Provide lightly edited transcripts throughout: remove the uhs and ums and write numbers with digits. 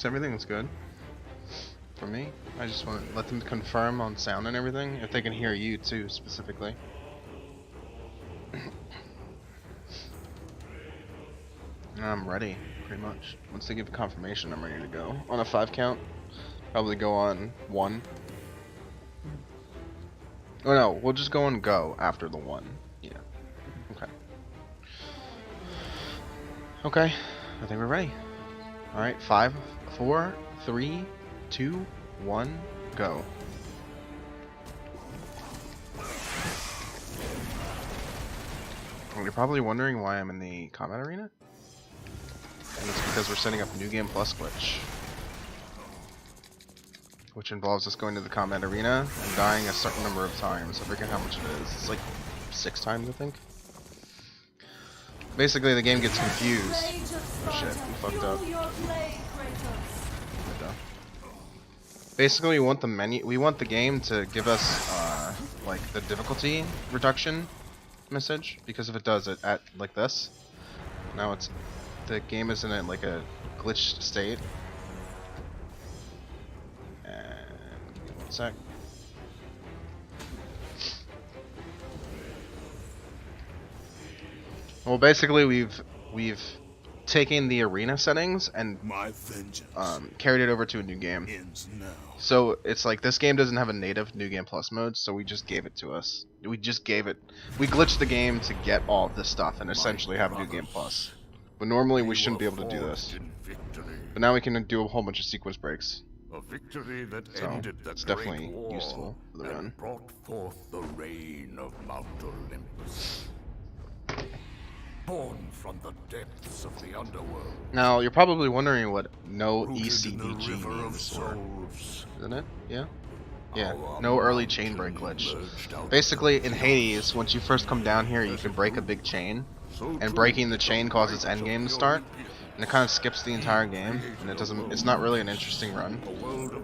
everything looks good for me. I just want to let them confirm on sound and everything, if they can hear you too, specifically. And I'm ready, pretty much. Once they give confirmation, I'm ready to go. On a 5 count, probably go on 1. Oh no, we'll just go on go after the 1. Yeah. Okay. Okay, I think we're ready. Alright, 5, 4, 3, 2, 1, go. You're probably wondering why I'm in the combat arena? And it's because we're setting up New Game Plus glitch, which involves us going to the combat arena and dying a certain number of times. I forget how much it is. It's like 6 times, I think. Basically, the game gets confused. Oh shit, we fucked up. Basically, we want the game to give us like the difficulty reduction message, because if it does it at like this, now the game is in like a glitched state. And give me 1 sec. Well, basically we've taken the arena settings and carried it over to a new game. So it's like this game doesn't have a native New Game Plus mode, so we just gave it to us. We glitched the game to get all of this stuff and essentially have a New Game Plus. But normally we shouldn't be able to do this. But now we can do a whole bunch of sequence breaks. A victory that So ended the it's great definitely war useful for the run. and brought forth the reign of Mount Olympus. Born from the depths of the underworld. Now you're probably wondering what no Rooted in the ECBG river of means, or souls. isn't it? Yeah. Yeah. Our No early mountain chain break glitch. emerged out of Basically, the in chaos. Hades, once you first come down here, you can break a big chain, and breaking the chain causes endgame to start, and it kind of skips the entire game, and it's not really an interesting run.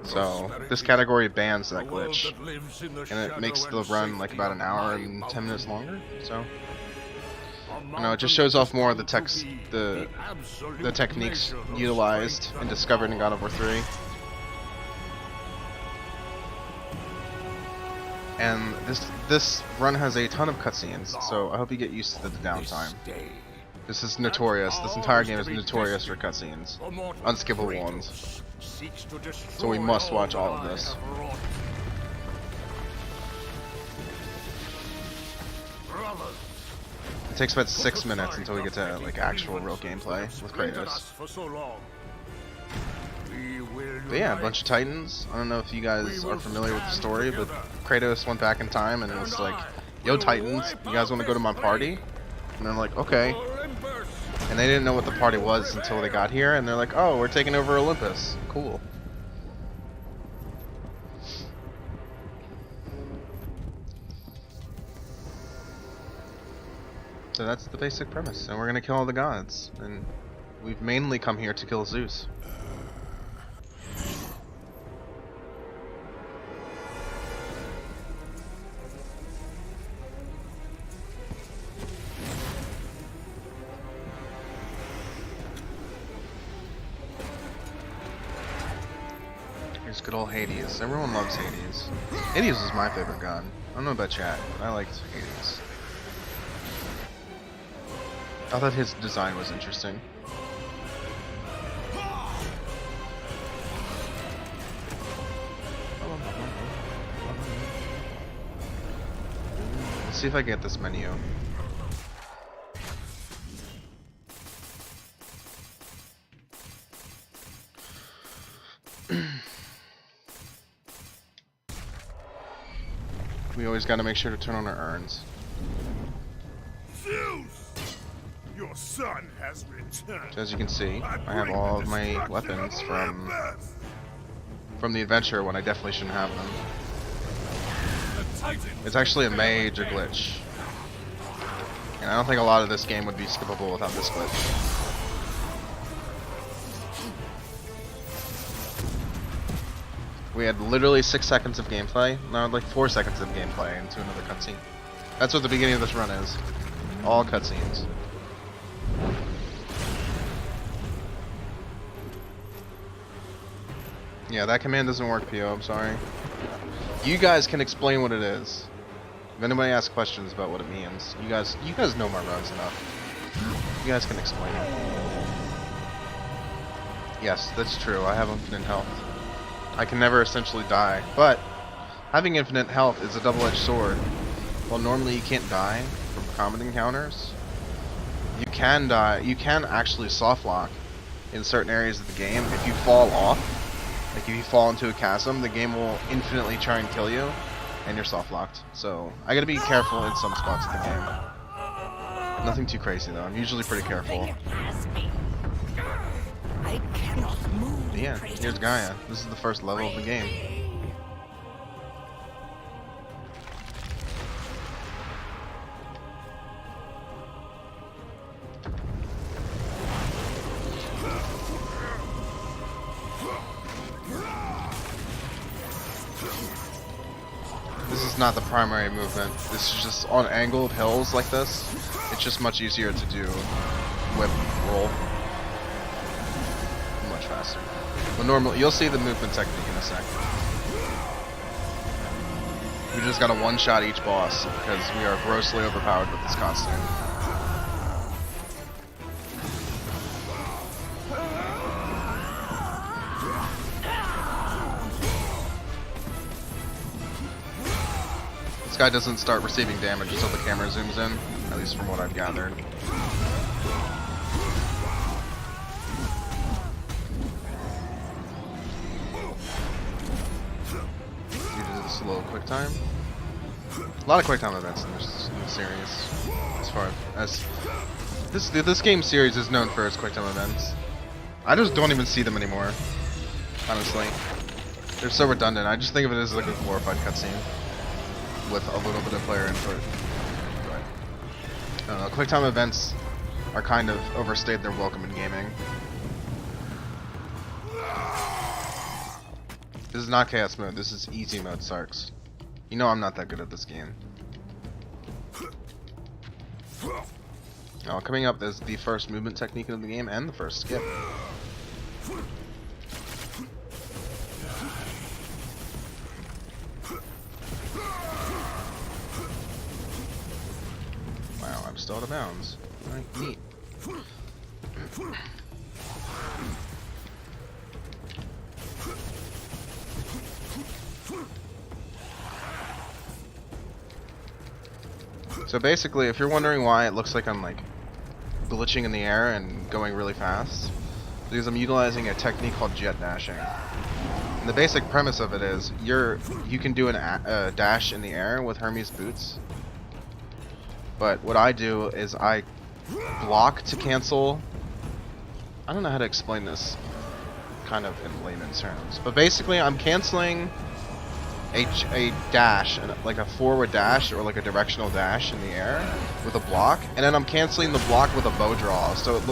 So this category bans that glitch, and it makes the run like about an hour and 10 minutes longer. So I know it just shows off more of the techniques utilized and discovered in God of War 3. And this run has a ton of cutscenes, so I hope you get used to the downtime. This is notorious. This entire game is notorious for cutscenes. Unskippable ones. So we must watch all of this. It takes about 6 minutes until we get to like actual real gameplay with Kratos. But yeah, a bunch of Titans. I don't know if you guys are familiar with the story, but Kratos went back in time and was like, "Yo, Titans, you guys want to go to my party?" And they're like, "Okay." And they didn't know what the party was until they got here, and they're like, "Oh, we're taking over Olympus. Cool." So that's the basic premise, and we're gonna kill all the gods, and we've mainly come here to kill Zeus. Here's good old Hades. Everyone loves Hades. Hades is my favorite god. I don't know about chat, but I liked Hades. I thought his design was interesting. Let's see if I get this menu. We always gotta make sure to turn on our urns. Zeus! Your son has returned. So as you can see, I have all of my weapons from the adventure when I definitely shouldn't have them. It's actually a major glitch. And I don't think a lot of this game would be skippable without this glitch. We had literally 6 seconds of gameplay, now like 4 seconds of gameplay into another cutscene. That's what the beginning of this run is. All cutscenes. Yeah, that command doesn't work, PO, I'm sorry. You guys can explain what it is. If anybody asks questions about what it means, you guys know my runs enough. You guys can explain it. Yes, that's true. I have infinite health. I can never essentially die, but having infinite health is a double-edged sword. Well, normally you can't die from combat encounters. You can die. You can actually soft lock in certain areas of the game. If you fall off, like if you fall into a chasm, the game will infinitely try and kill you, and you're soft locked. So I gotta be careful in some spots of the game. Nothing too crazy though. I'm usually pretty careful. I cannot move. But yeah, here's Gaia. This is the first level of the game. This is not the primary movement. This is just on angled hills like this. It's just much easier to do whip roll. Much faster. But normally, you'll see the movement technique in a sec. We just gotta one-shot each boss because we are grossly overpowered with this costume. This guy doesn't start receiving damage until the camera zooms in, at least from what I've gathered. A little quick time. A lot of quick time events in this series. As far as this game series is known for its quick time events. I just don't even see them anymore. Honestly, they're so redundant. I just think of it as like a glorified cutscene with a little bit of player input. But I don't know. Quick time events are kind of overstayed their welcome in gaming. This is not chaos mode, this is easy mode, Sarks. You know I'm not that good at this game. Now, coming up is the first movement technique of the game and the first skip. Wow, I'm still out of bounds. Alright, neat. So basically, if you're wondering why it looks like I'm like glitching in the air and going really fast, because I'm utilizing a technique called jet dashing. And the basic premise of it is you can do a dash in the air with Hermes boots. But what I do is I block to cancel. I don't know how to explain this kind of in layman's terms, but basically I'm canceling a dash, like a forward dash or like a directional dash in the air with a block, and then I'm canceling the block with a bow draw, so it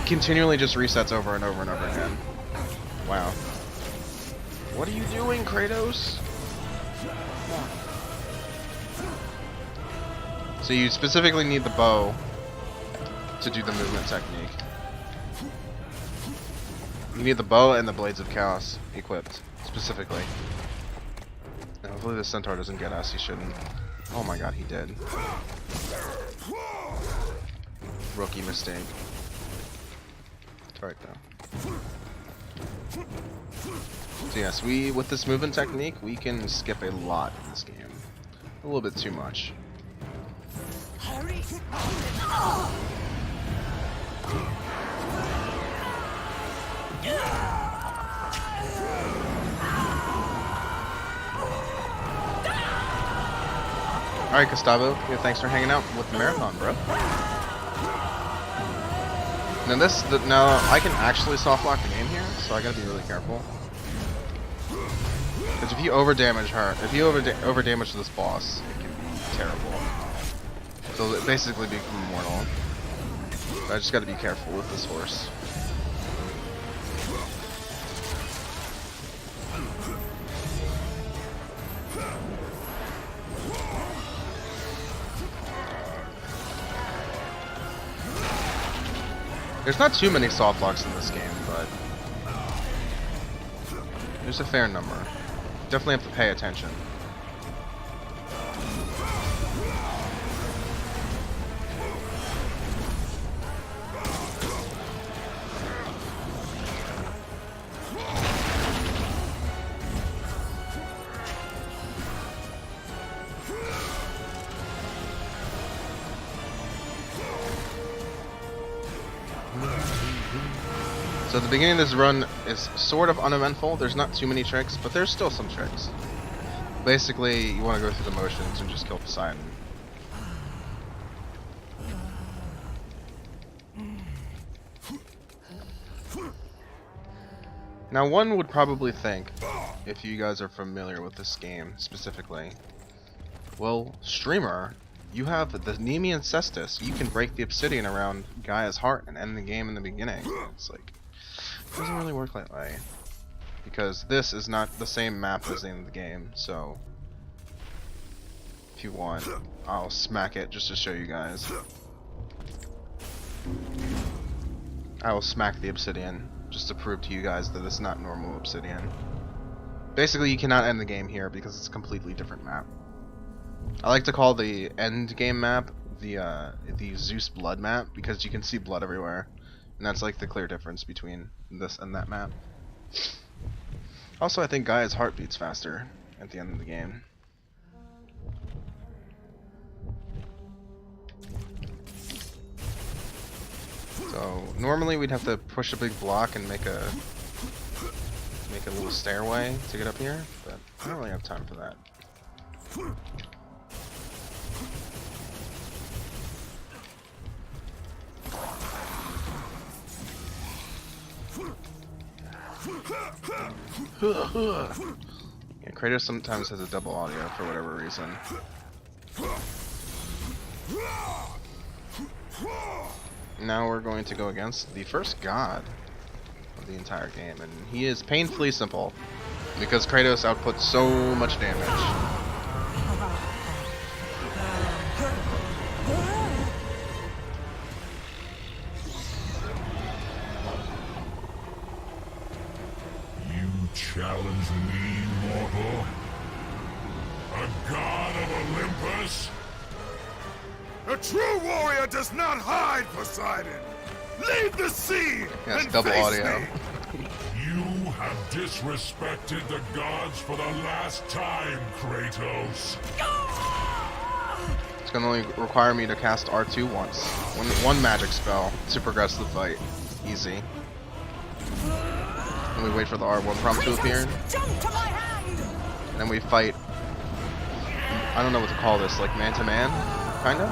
continually just resets over and over and over again. Wow. What are you doing, Kratos? So you specifically need the bow to do the movement technique. You need the bow and the Blades of Chaos equipped, specifically. Hopefully the centaur doesn't get us, he shouldn't. Oh my god, he did. Rookie mistake. It's alright though. So yes, with this movement technique, we can skip a lot in this game. A little bit too much. Hurry! Alright, Gustavo, yeah, thanks for hanging out with the marathon, bro. Now I can actually soft lock the game here, so I gotta be really careful. Because if you overdamage her, if you overdamage this boss, it can be terrible. So it basically become immortal. But I just gotta be careful with this horse. There's not too many soft locks in this game, but There's a fair number. Definitely have to pay attention. So the beginning of this run is sort of uneventful. There's not too many tricks, but there's still some tricks. Basically, you want to go through the motions and just kill Poseidon. Now, one would probably think, if you guys are familiar with this game specifically, well, streamer, you have the Nemean Cestus. You can break the obsidian around Gaia's heart and end the game in the beginning. It's like, it doesn't really work that way. Because this is not the same map as the end of the game, so if you want, I'll smack it just to show you guys. I will smack the obsidian just to prove to you guys that it's not normal obsidian. Basically, you cannot end the game here because it's a completely different map. I like to call the end game map the Zeus blood map because you can see blood everywhere, and that's like the clear difference between this and that map. Also, I think Gaia's heart beats faster at the end of the game. So normally we'd have to push a big block and make a little stairway to get up here, but I don't really have time for that. Yeah, Kratos sometimes has a double audio for whatever reason. Now we're going to go against the first god of the entire game, and he is painfully simple because Kratos outputs so much damage. Challenge me, mortal? A god of Olympus? A true warrior does not hide, Poseidon! Leave the sea! Yes, and double face audio. Me. You have disrespected the gods for the last time, Kratos. It's gonna only require me to cast R2 once. One magic spell to progress the fight. Easy. And we wait for the R1 prompt to appear. And then we fight. I don't know what to call this, like man to man, kinda.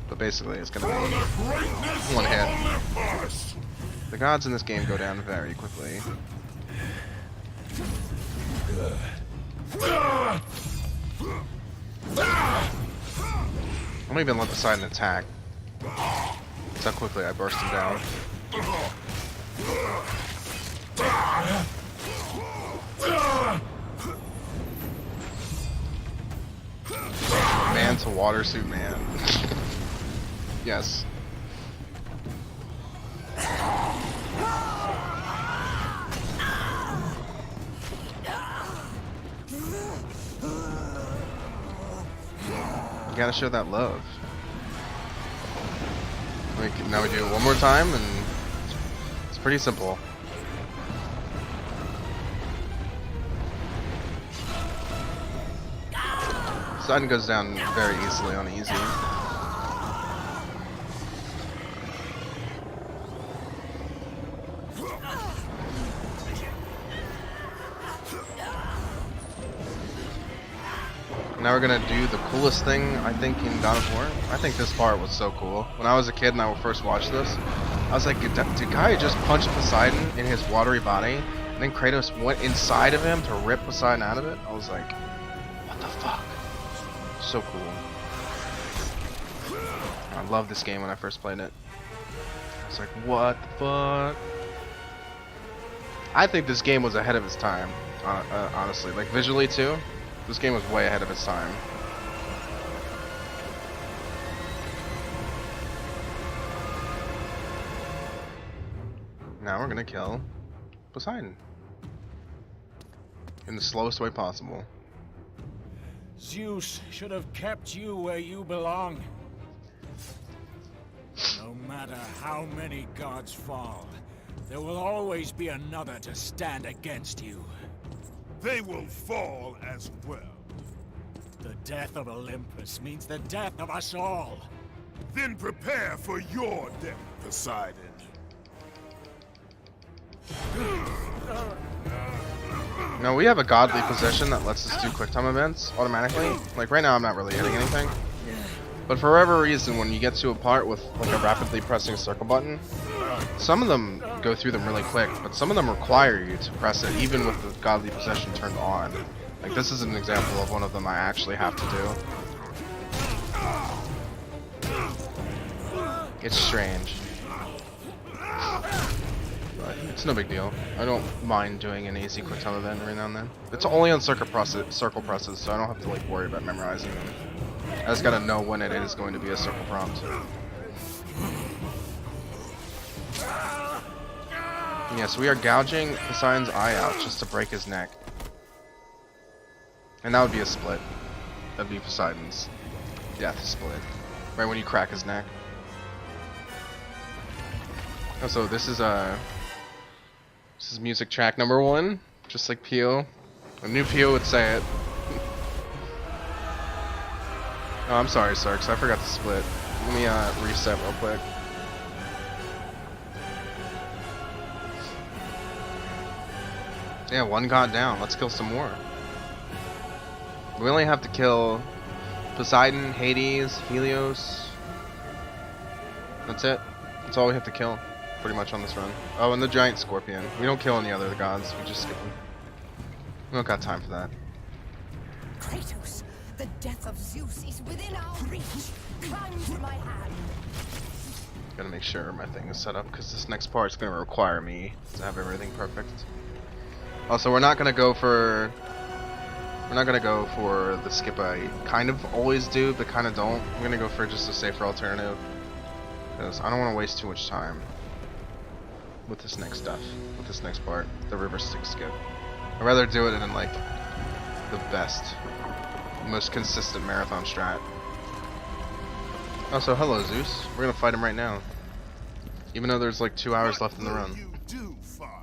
But basically, it's gonna be one hit. The gods in this game go down very quickly. I don't even let Poseidon attack. That's how quickly I burst him down. Man to water suit man. Yes. You gotta show that love. Now we do it one more time, and it's pretty simple. Sun goes down very easily on easy. Now we're gonna do the coolest thing, I think, in God of War. I think this part was so cool. When I was a kid and I first watched this, I was like, did Gaia just punch Poseidon in his watery body? And then Kratos went inside of him to rip Poseidon out of it? I was like, what the fuck? So cool. I loved this game when I first played it. I was like, what the fuck? I think this game was ahead of its time, honestly. Like, visually, too. This game was way ahead of its time. Now we're gonna kill Poseidon. In the slowest way possible. Zeus should have kept you where you belong. No matter how many gods fall, there will always be another to stand against you. They will fall as well. The death of Olympus means the death of us all. Then prepare for your death, Poseidon. No, we have a godly possession that lets us do quick time events automatically. Like right now I'm not really hitting anything. But for whatever reason, when you get to a part with like a rapidly pressing circle button, some of them go through them really quick, but some of them require you to press it even with the godly possession turned on. Like this is an example of one of them I actually have to do. It's strange. But it's no big deal. I don't mind doing an easy quick time event every now and then. It's only on circle presses, so I don't have to like worry about memorizing them. I just gotta know when it is going to be a circle prompt. Yes, we are gouging Poseidon's eye out just to break his neck. And that would be a split. That'd be Poseidon's death split. Right when you crack his neck. Also, this is music track number 1, just like Pio. A new Pio would say it. Oh, I'm sorry, Sarks. I forgot to split. Let me reset real quick. Yeah, one god down. Let's kill some more. We only have to kill Poseidon, Hades, Helios. That's it. That's all we have to kill, pretty much on this run. Oh, and the giant scorpion. We don't kill any other gods. We just skip them. We don't got time for that. Kratos, the death of Zeus is within our reach. Climb to my hand. Gotta make sure my thing is set up because this next part is gonna require me to have everything perfect. Also, we're not gonna go for the skip I kind of always do, but kind of don't. I'm gonna go for just a safer alternative because I don't want to waste too much time with this next stuff, with this next part, the river Styx skip. I'd rather do it in like the best, most consistent marathon strat. Also, hello Zeus. We're gonna fight him right now, even though there's like 2 hours left in the run. What will you do, Father?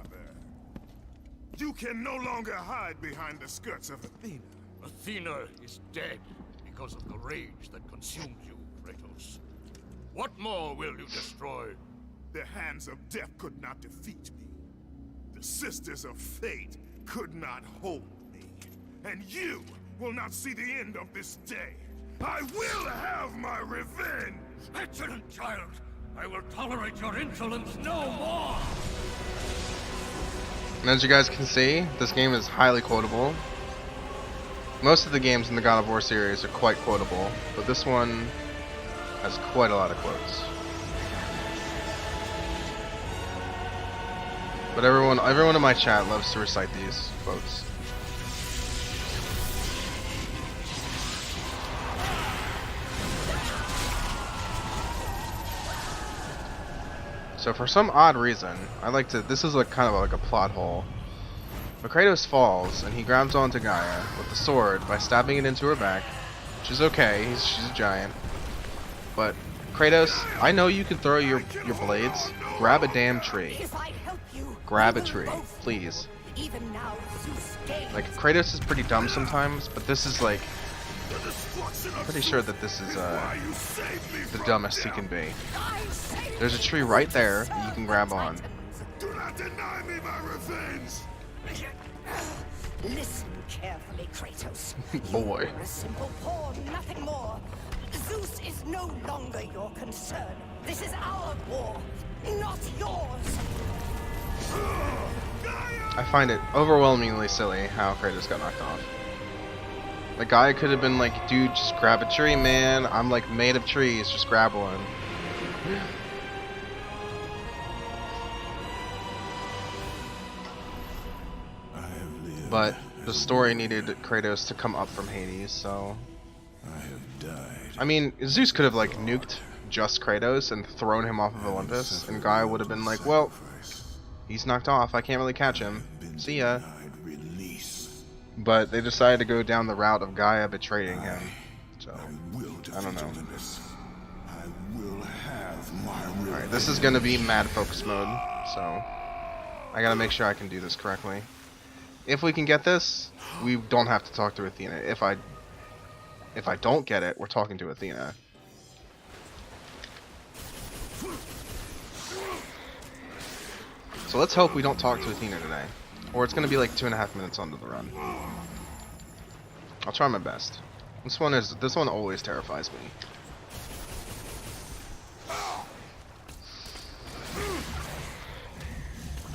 You can no longer hide behind the skirts of Athena. Athena is dead because of the rage that consumed you, Kratos. What more will you destroy? The hands of death could not defeat me. The sisters of fate could not hold me. And you will not see the end of this day. I will have my revenge! Excellent child! I will tolerate your insolence no more! And as you guys can see, this game is highly quotable. Most of the games in the God of War series are quite quotable, but this one has quite a lot of quotes. But everyone in my chat loves to recite these quotes. So for some odd reason, I like to, this is like kind of like a plot hole. But Kratos falls and he grabs onto Gaia with the sword by stabbing it into her back, which is okay, she's a giant. But Kratos, I know you can throw your blades. Grab a damn tree. If I help you, Grab a we will tree, both please. even now, Zeus gains. Like Kratos is pretty dumb sometimes, but this is like, I'm pretty sure that this is the dumbest he can be. There's a tree right there that you can grab on. Do not deny me my revenge! Listen carefully, Kratos. Boy. You are a simple pawn, nothing more. Zeus is no longer your concern. This is our war, not yours. I find it overwhelmingly silly how Kratos got knocked off. The guy could have been like, dude, just grab a tree, man. I'm like made of trees, just grab one. But the story needed Kratos to come up from Hades, so... I have died. I mean, Zeus could have like nuked just Kratos and thrown him off of Olympus, and Gaia would have been like, well, He's knocked off. I can't really catch him. See ya. Release. But they decided to go down the route of Gaia betraying him. So, I don't know. I will have my revenge. Alright, this is gonna be mad focus mode, so I gotta make sure I can do this correctly. If we can get this, we don't have to talk to Athena. If I don't get it, we're talking to Athena. So let's hope we don't talk to Athena today. Or it's gonna be like 2.5 minutes onto the run. I'll try my best. This one always terrifies me.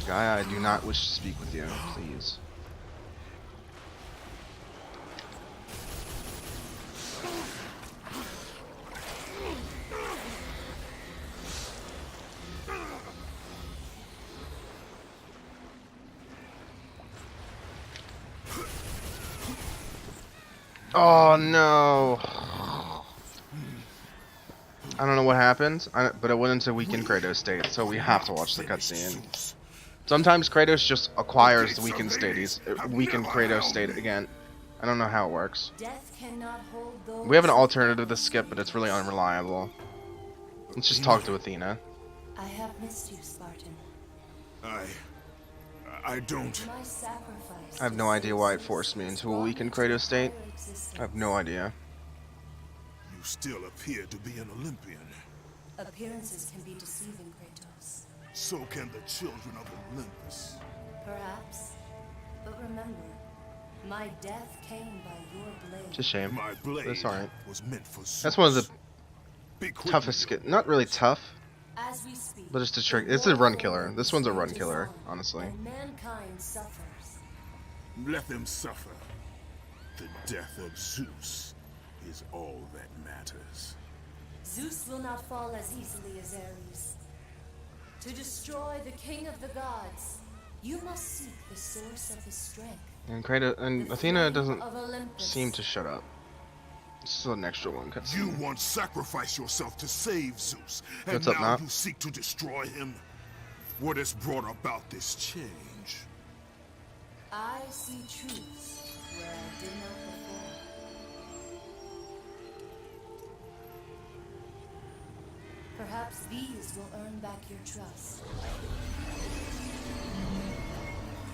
Gaia, I do not wish to speak with you, please. Oh no! I don't know what happened, but it went into weakened Kratos state, so we have to watch the cutscene. Sometimes Kratos just acquires the weakened state. He's weakened Kratos state again. I don't know how it works. We have an alternative to skip, but it's really unreliable. Let's just talk to Athena. I have missed you, Spartan. I don't. My sacrifice. I have no idea why it forced me into a weakened Kratos state. I have no idea. You still appear to be an Olympian. Appearances can be deceiving, Kratos. So can the children of Olympus. Perhaps. But remember, my death came by your blade. It's a shame. My blade That's alright. was meant for That's one of the Be quick, toughest not really tough, As we speak, but it's a trick. It's a run killer. This one's a run killer, honestly. and mankind suffers. Let them suffer. The death of Zeus is all that matters. Zeus will not fall as easily as Ares. To destroy the king of the gods, you must seek the source of his strength. And Athena doesn't Of Olympus. seem to shut up. This is an extra one. You once sacrificed yourself to save Zeus, and What's up, now Nat? you seek to destroy him. What has brought about this change? I see truths where I did not before. Perhaps these will earn back your trust.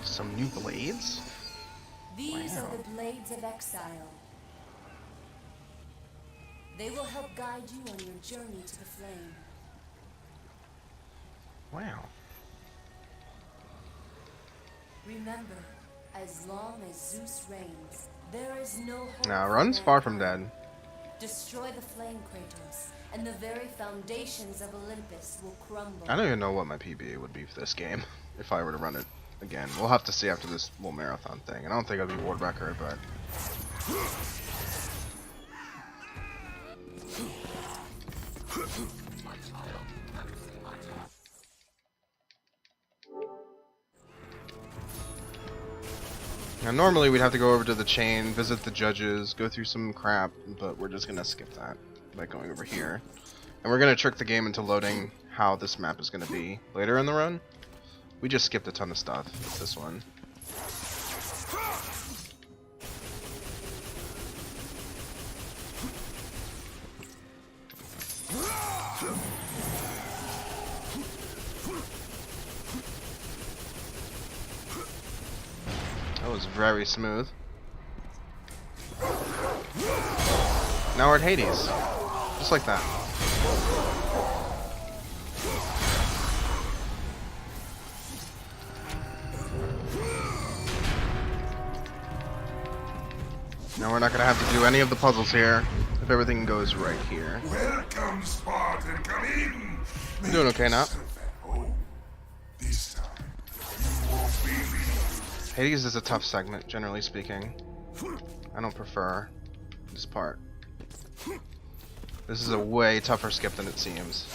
Some new blades? These are the blades of exile. They will help guide you on your journey to the flame. Wow. Remember, as long as Zeus reigns, there is no hope. Now, for Run's far from mankind. dead. Destroy the flame, Kratos, and the very foundations of Olympus will crumble. I don't even know what my PB would be for this game if I were to run it again. We'll have to see after this little marathon thing. I don't think I'll be world record, but now normally we'd have to go over to the chain, visit the judges, go through some crap, but we're just gonna skip that by going over here. And we're gonna trick the game into loading how this map is gonna be later in the run. We just skipped a ton of stuff with this one. That was very smooth. Now we're at Hades. Just like that. Now we're not going to have to do any of the puzzles here if everything goes right here. Welcome, Spartan. Come in. I'm doing okay now. This time, you won't believe. Hades is a tough segment, generally speaking. I don't prefer this part. This is a way tougher skip than it seems.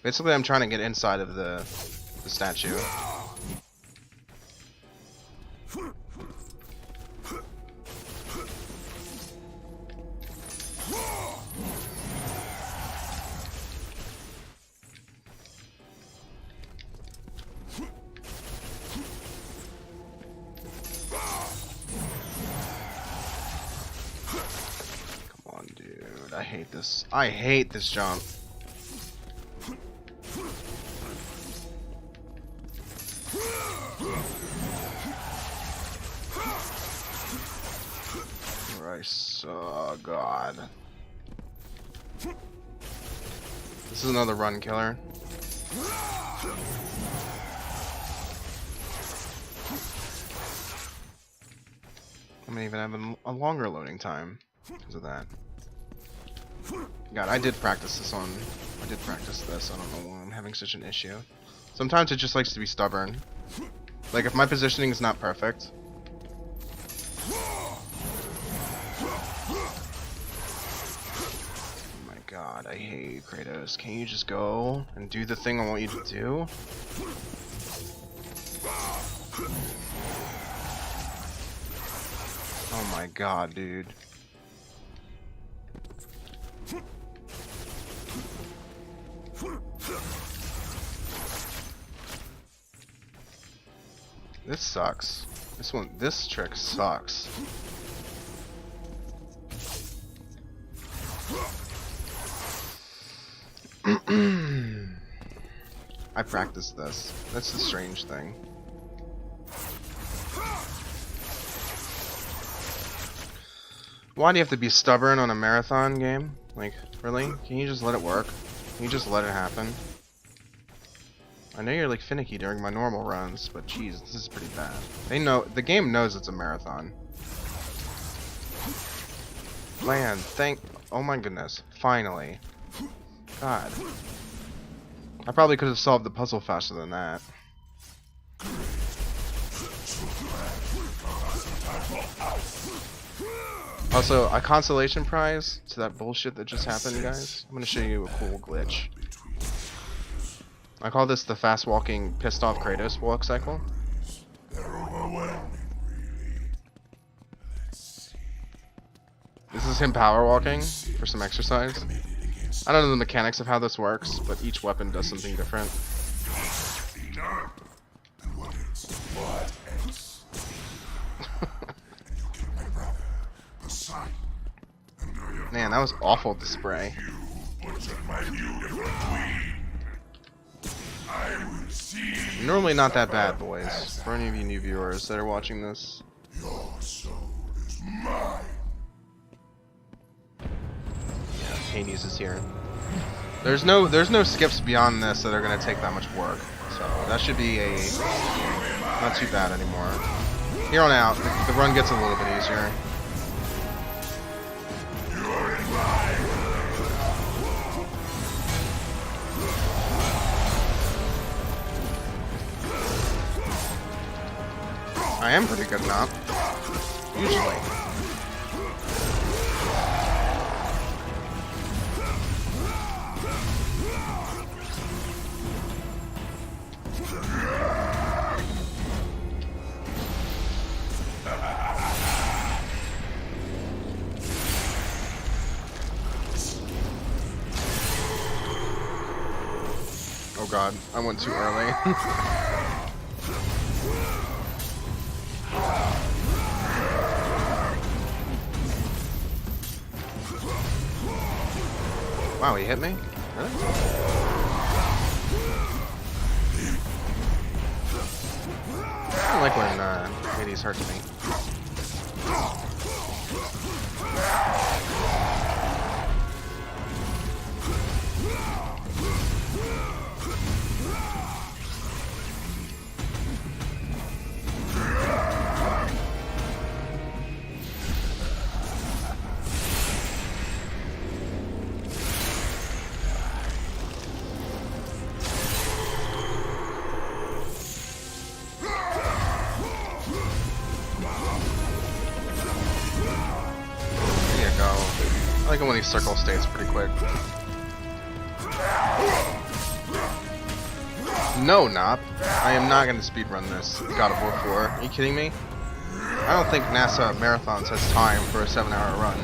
Basically, I'm trying to get inside of the statue. hate this. I hate this jump. Christ, oh god. This is another run killer. I may even have a longer loading time because of that. God, I did practice this. I don't know why I'm having such an issue. Sometimes it just likes to be stubborn. Like if my positioning is not perfect. Oh my god, I hate Kratos. Can you just go and do the thing I want you to do? Oh my god, dude. This sucks. This trick sucks. I practiced this. That's the strange thing. Why do you have to be stubborn on a marathon game? Like, really? Can you just let it work? Can you just let it happen? I know you're like finicky during my normal runs, but geez, this is pretty bad. They know, the game knows it's a marathon. Man, oh my goodness, finally. God. I probably could have solved the puzzle faster than that. Also, a consolation prize to that bullshit that just happened, guys. I'm gonna show you a cool glitch. I call this the fast walking pissed off Kratos walk cycle. This is him power walking for some exercise. I don't know the mechanics of how this works, but each weapon does something different. Man, that was awful to spray. Normally not that bad, boys. For any of you new viewers that are watching this. Your soul is mine. Yeah, Hades is here. There's no skips beyond this that are gonna take that much work. So that should be not too bad anymore. Here on out, the run gets a little bit easier. I am pretty good now. Usually. Oh god, I went too early. Wow, he hit me? Really? I don't like when Hades hurts me. I like it when he circle states pretty quick. No, Nop. I am not going to speedrun this God of War 4. Are you kidding me? I don't think NASA Marathons has time for a 7-hour run.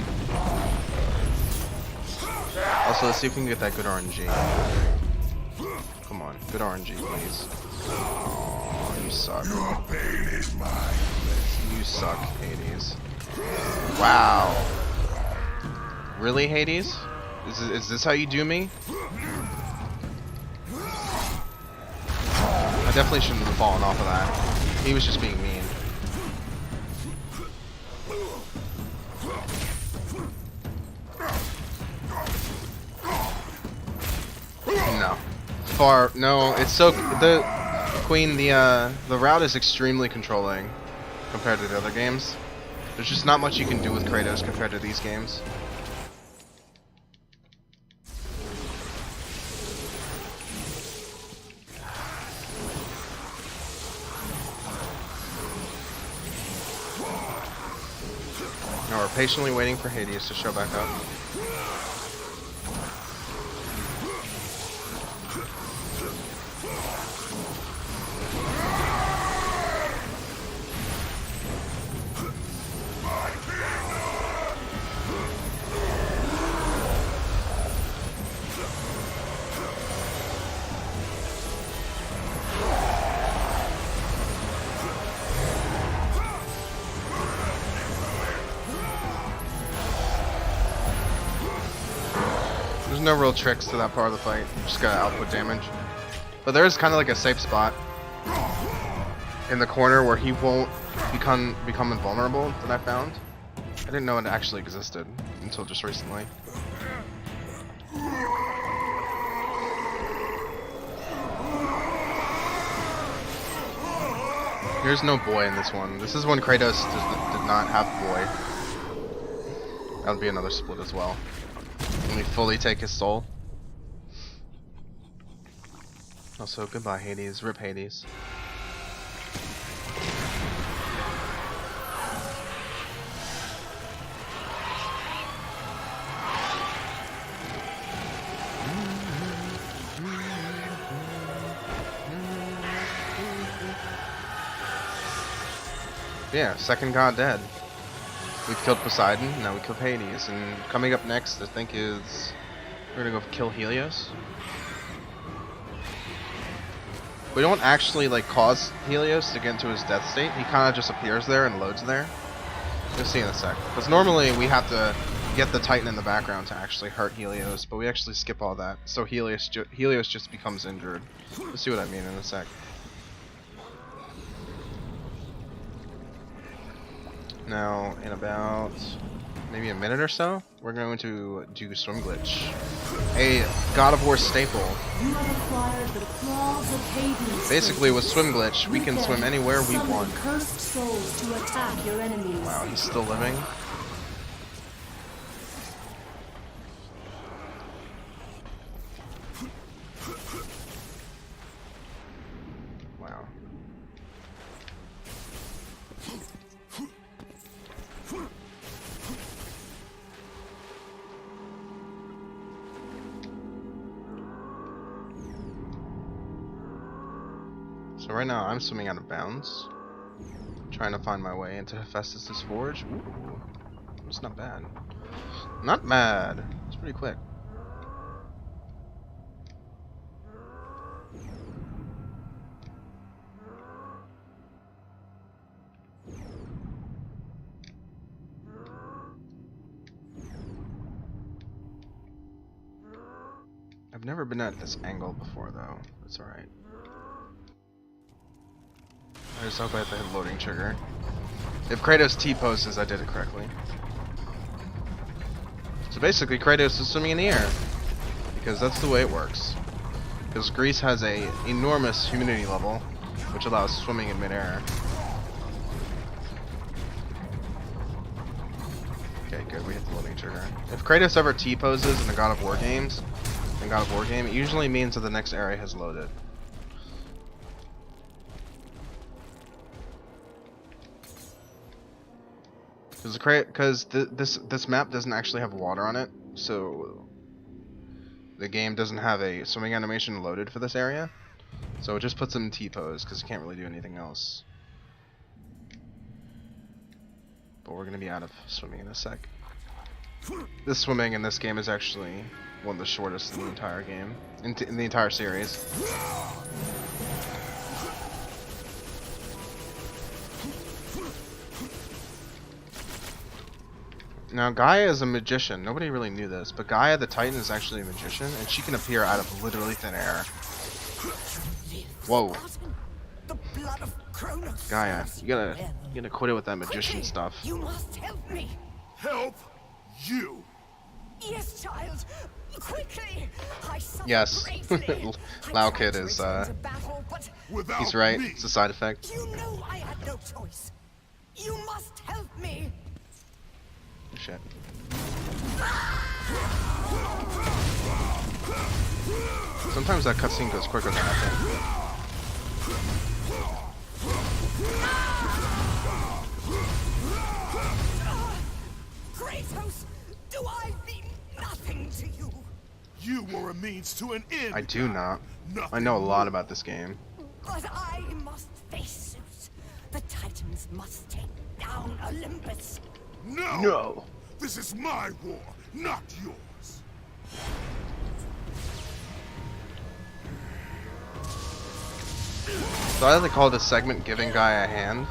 Also, let's see if we can get that good RNG. Come on, good RNG, please. Oh, you suck. Your pain is mine. You suck, Hades. Wow. Really, Hades? Is this how you do me? I definitely shouldn't have fallen off of that. He was just being mean. No. No, it's so the Queen, the route is extremely controlling compared to the other games. There's just not much you can do with Kratos compared to these games. Now we're patiently waiting for Hades to show back up. There's no real tricks to that part of the fight. Just gotta output damage. But there is kind of like a safe spot in the corner where he won't become invulnerable that I found. I didn't know it actually existed until just recently. There's no boy in this one. This is when Kratos did not have boy. That would be another split as well. When we fully take his soul. Also, goodbye Hades. Rip Hades. Yeah, second god dead. We've killed Poseidon, now we killed Hades, and coming up next I think is we're gonna go kill Helios. We don't actually like cause Helios to get into his death state, he kinda just appears there and loads there. You'll see in a sec. Because normally we have to get the Titan in the background to actually hurt Helios, but we actually skip all that. So Helios just becomes injured. You'll see what I mean in a sec. Now, in about maybe a minute or so, we're going to do Swim Glitch, a God of War staple. You have acquired the claws of Hades. Basically, with Swim Glitch, we can swim anywhere we want. Cursed souls to attack your enemies. Wow, he's still living. Wow. So right now I'm swimming out of bounds, trying to find my way into Hephaestus' forge. Ooh, it's not bad. Not bad. It's pretty quick. I've never been at this angle before though. It's alright. I just hope I hit the loading trigger. If Kratos T-poses, I did it correctly. So basically, Kratos is swimming in the air. Because that's the way it works. Because Greece has a enormous humidity level, which allows swimming in midair. Okay, good, we hit the loading trigger. If Kratos ever T-poses in the God of War games, it usually means that the next area has loaded. Because this map doesn't actually have water on it, so the game doesn't have a swimming animation loaded for this area. So it just puts them in T-pose because you can't really do anything else. But we're gonna be out of swimming in a sec. This swimming in this game is actually one of the shortest in the entire game, in the entire series. Now, Gaia is a magician. Nobody really knew this, but Gaia the Titan is actually a magician, and she can appear out of literally thin air. Whoa. Gaia, you gotta quit it with that magician stuff. You must help me. Help you. Yes, child. Quickly. I suffer Yes. greatly. Lao I tried Kid to is, return to battle, but Without he's right. me. It's a side effect. you know I had no choice. You must help me. Shit. Sometimes that cutscene goes quicker than I think. Kratos, do I mean nothing to you? You were a means to an end. I do not. Nothing I know a lot more. about this game. But I must face Zeus. The Titans must take down Olympus. No. No. This is my war, not yours. So I like to call this segment "Giving Gaia a Hand,"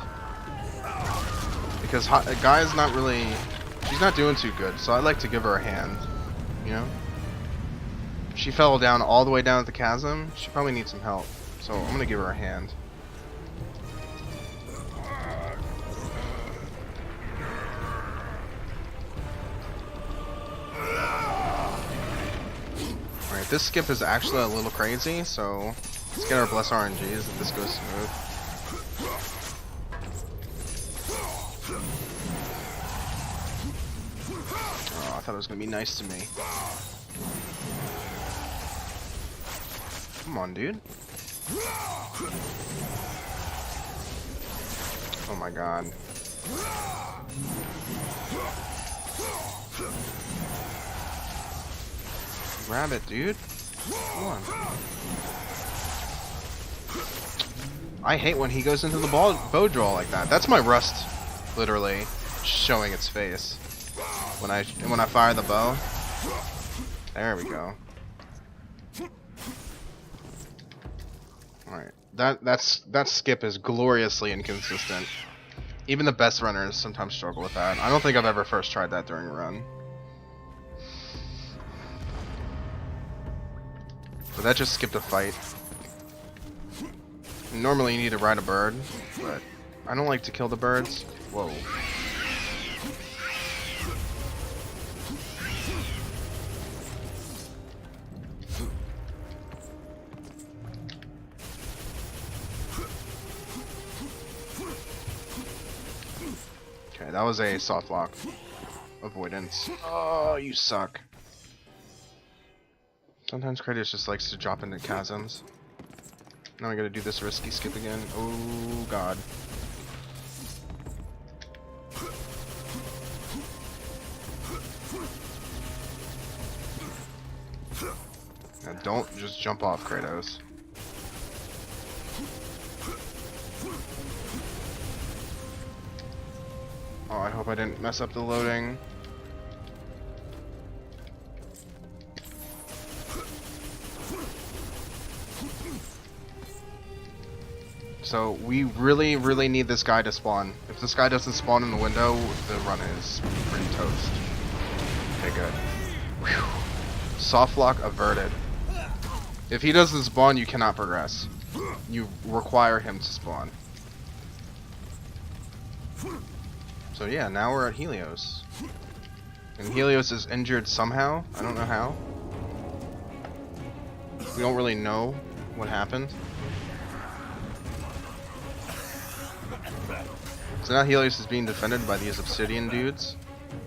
because Gaia's not really, she's not doing too good. So I like to give her a hand. You know, she fell down all the way down at the chasm. She probably needs some help. So I'm gonna give her a hand. Alright, this skip is actually a little crazy, so let's get our bless RNGs if this goes smooth. Oh, I thought it was gonna be nice to me. Come on, dude. Oh my god. Grab it, dude. Come on. I hate when he goes into the bow draw like that. That's my rust, literally, showing its face. When I fire the bow. There we go. Alright. That skip is gloriously inconsistent. Even the best runners sometimes struggle with that. I don't think I've ever first tried that during a run. But that just skipped a fight. Normally you need to ride a bird, but I don't like to kill the birds. Whoa. Okay, that was a soft lock. Avoidance. Oh, you suck. Sometimes Kratos just likes to drop into chasms. Now I gotta do this risky skip again. Oh god. Now don't just jump off, Kratos. Oh, I hope I didn't mess up the loading. So we really need this guy to spawn. If this guy doesn't spawn in the window, the run is pretty toast. Okay, good. Whew. Soft lock averted. If he doesn't spawn, you cannot progress. You require him to spawn. So yeah, now we're at Helios. And Helios is injured somehow. I don't know how. We don't really know what happened. So now Helios is being defended by these obsidian dudes,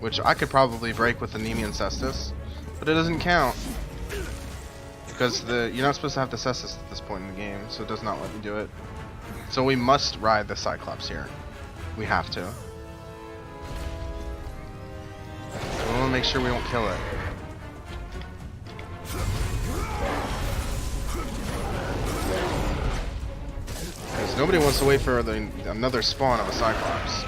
which I could probably break with the Nemean Cestus, but it doesn't count. Because you're not supposed to have the Cestus at this point in the game, so it does not let me do it. So we must ride the Cyclops here. We have to. We want to make sure we don't kill it. Because nobody wants to wait for another spawn of a Cyclops.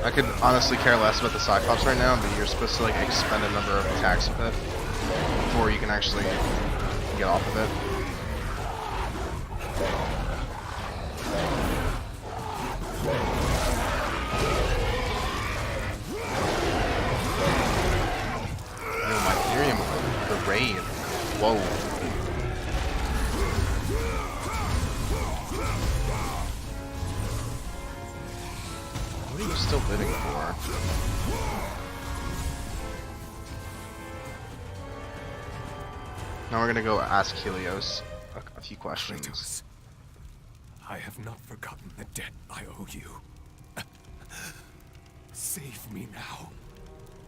I could honestly care less about the Cyclops right now, but you're supposed to like expend a number of attacks with it before you can actually get off of it. What are you still bidding for? Now we're gonna go ask Helios a few questions. Kratos, I have not forgotten the debt I owe you. Save me now,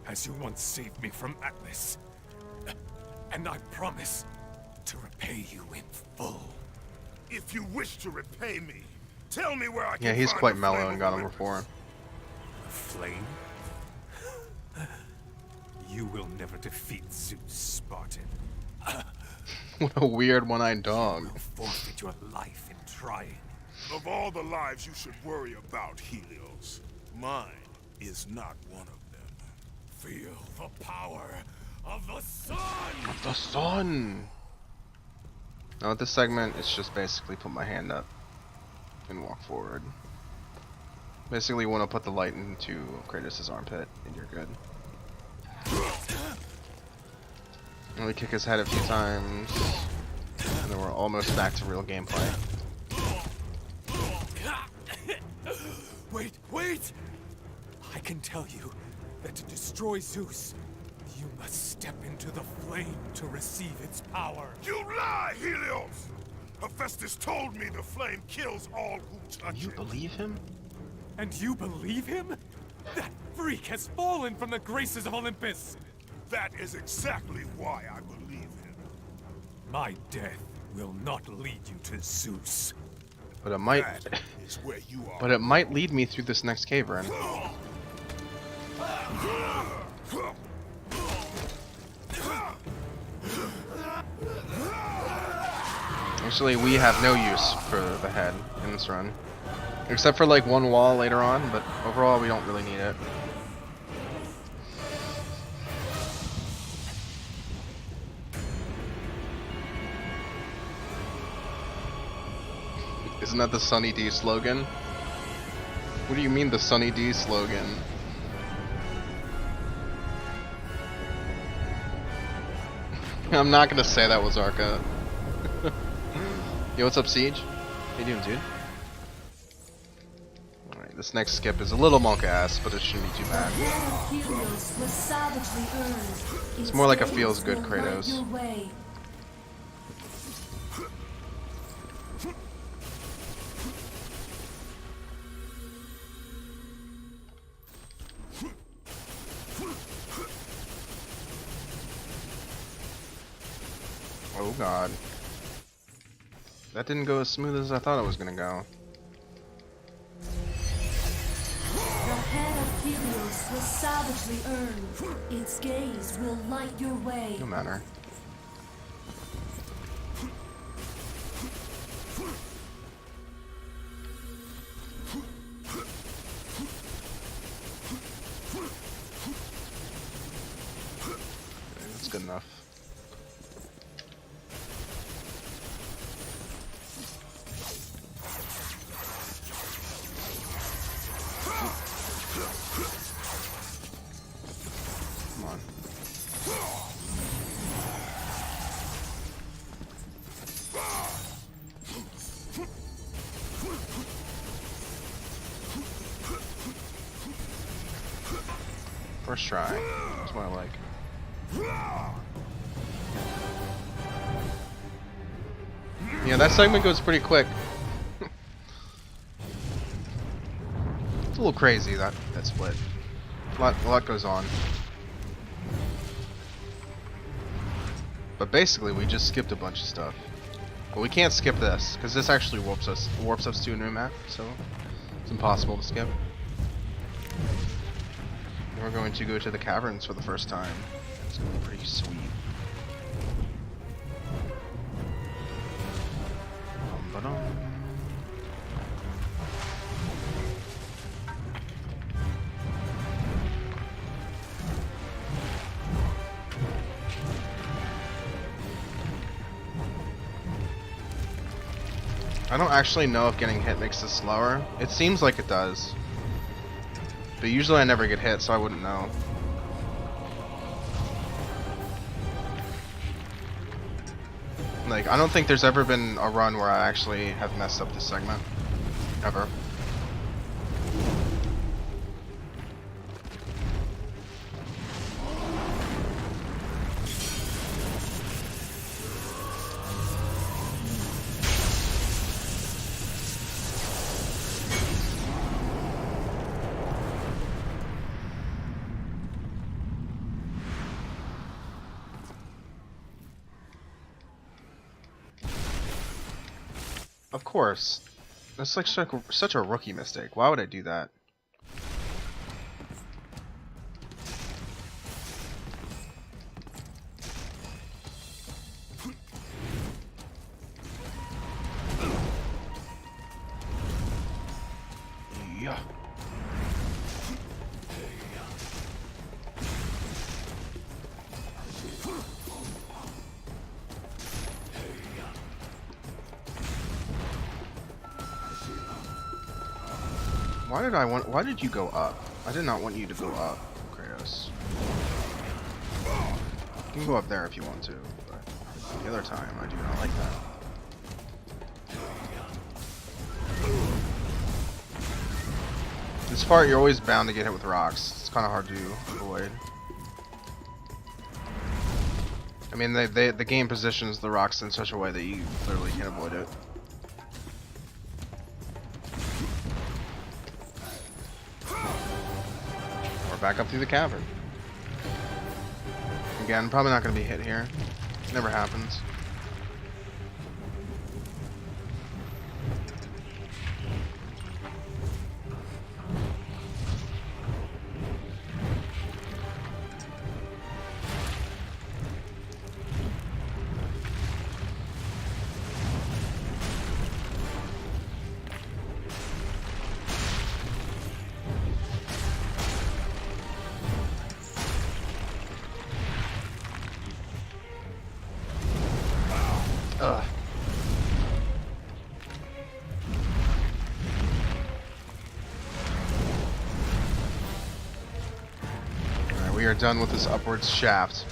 as you once saved me from Atlas. And I promise to repay you in full. If you wish to repay me, tell me where I can Yeah, he's find quite the mellow flame in of God of Olympus. War 4. A flame? You will never defeat Zeus, Spartan. What a weird one-eyed dog. You will forfeit your life in trying. Of all the lives you should worry about, Helios, mine is not one of them. Feel the power of the sun! The sun! Now with this segment, it's just basically put my hand up and walk forward. Basically, you want to put the light into Kratos' armpit, and you're good. Really kick his head a few times, and then we're almost back to real gameplay. Wait! I can tell you that to destroy Zeus, you must step into the flame to receive its power. You lie, Helios! Hephaestus told me the flame kills all who touch You it. believe him? And you believe him? That freak has fallen from the graces of Olympus! That is exactly why I believe him. My death will not lead you to Zeus. But it might. That is where you are. But it might lead me through this next cave run. Actually, we have no use for the head in this run. Except for like one wall later on, but overall we don't really need it. Isn't that the Sunny D slogan? What do you mean the Sunny D slogan? I'm not gonna say that was Arca. Yo, what's up, Siege? How you doing, dude? Alright, this next skip is a little monk ass, but it shouldn't be too bad. Helios was savagely earned. It's more like a Its feels good will light Kratos. your way. Oh god. That didn't go as smooth as I thought it was gonna go. The head of Helios was savagely earned. Its gaze will light your way. No matter. That's good enough. Come on. First try. That's what I like. Yeah, that segment goes pretty quick. It's a little crazy, that split. A lot goes on. But basically, we just skipped a bunch of stuff. But we can't skip this, because this actually warps us to a new map, so it's impossible to skip. We're going to go to the caverns for the first time. It's going to be pretty sweet. Ba-dum. I don't actually know if getting hit makes it slower. It seems like it does. But usually I never get hit, so I wouldn't know. Like, I don't think there's ever been a run where I actually have messed up this segment. Ever. Of course. That's like such a rookie mistake. Why would I do that? Yeah. Why did you go up? I did not want you to go up, Kratos. You can go up there if you want to, but the other time I do not like that. This part you're always bound to get hit with rocks. It's kind of hard to avoid. I mean, the game positions the rocks in such a way that you literally can't avoid it. Back up through the cavern. Again, probably not going to be hit here. Never happens. Ugh. Alright, we are done with this upwards shaft.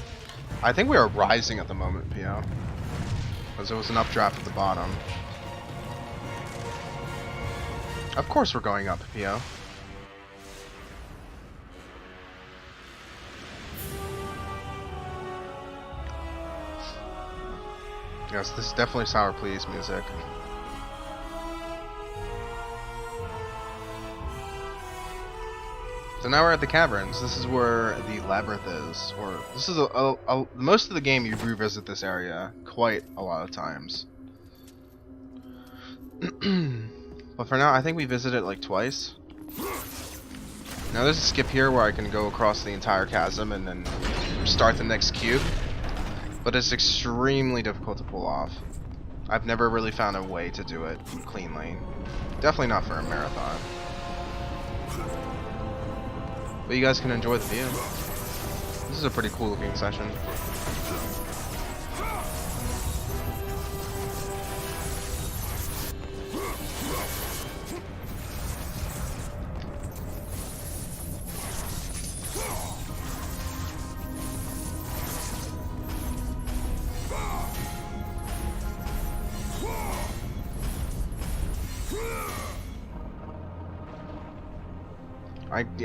I think we are rising at the moment, PO. Because there was an updraft at the bottom. Of course we're going up, PO. Yes, this is definitely Sour Please music. So now we're at the caverns. This is where the labyrinth is. Or this is most of the game you revisit this area quite a lot of times. But for now, I think we visited it like twice. Now there's a skip here where I can go across the entire chasm and then start the next cube. But it's extremely difficult to pull off. I've never really found a way to do it cleanly. Definitely not for a marathon. But you guys can enjoy the view. This is a pretty cool looking session.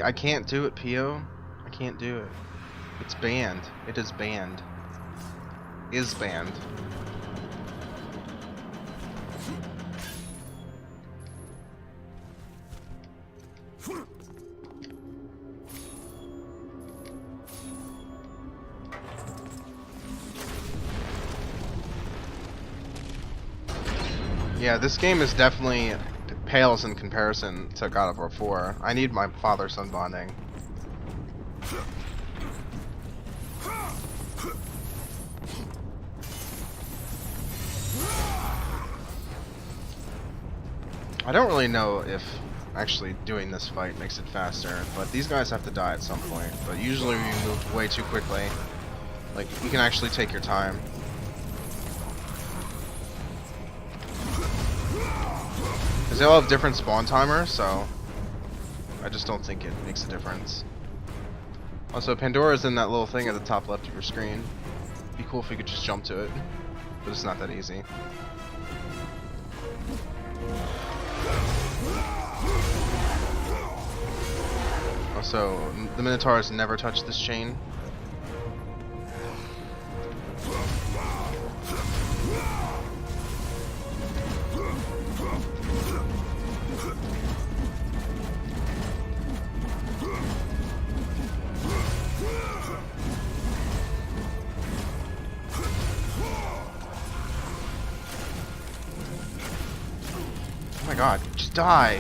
I can't do it, PO. I can't do it. It's banned. It is banned. Is banned. Yeah, this game is definitely pales in comparison to God of War 4. I need my father-son bonding. I don't really know if actually doing this fight makes it faster, but these guys have to die at some point. But usually we move way too quickly. Like, you can actually take your time. Because they all have different spawn timers, so I just don't think it makes a difference. Also, Pandora's in that little thing at the top left of your screen. It'd be cool if we could just jump to it, but it's not that easy. Also, the Minotaurs never touch this chain. god, just die!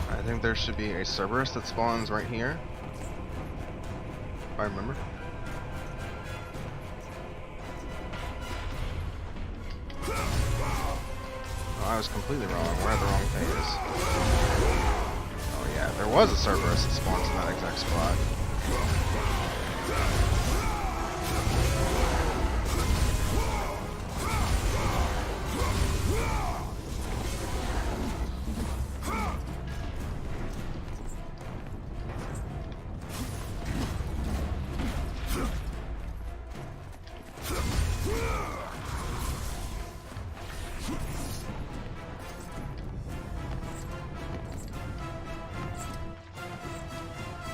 I think there should be a Cerberus that spawns right here. If I remember. Oh, I was completely wrong. We're at the wrong phase. Oh yeah, there was a Cerberus that spawns in that exact spot.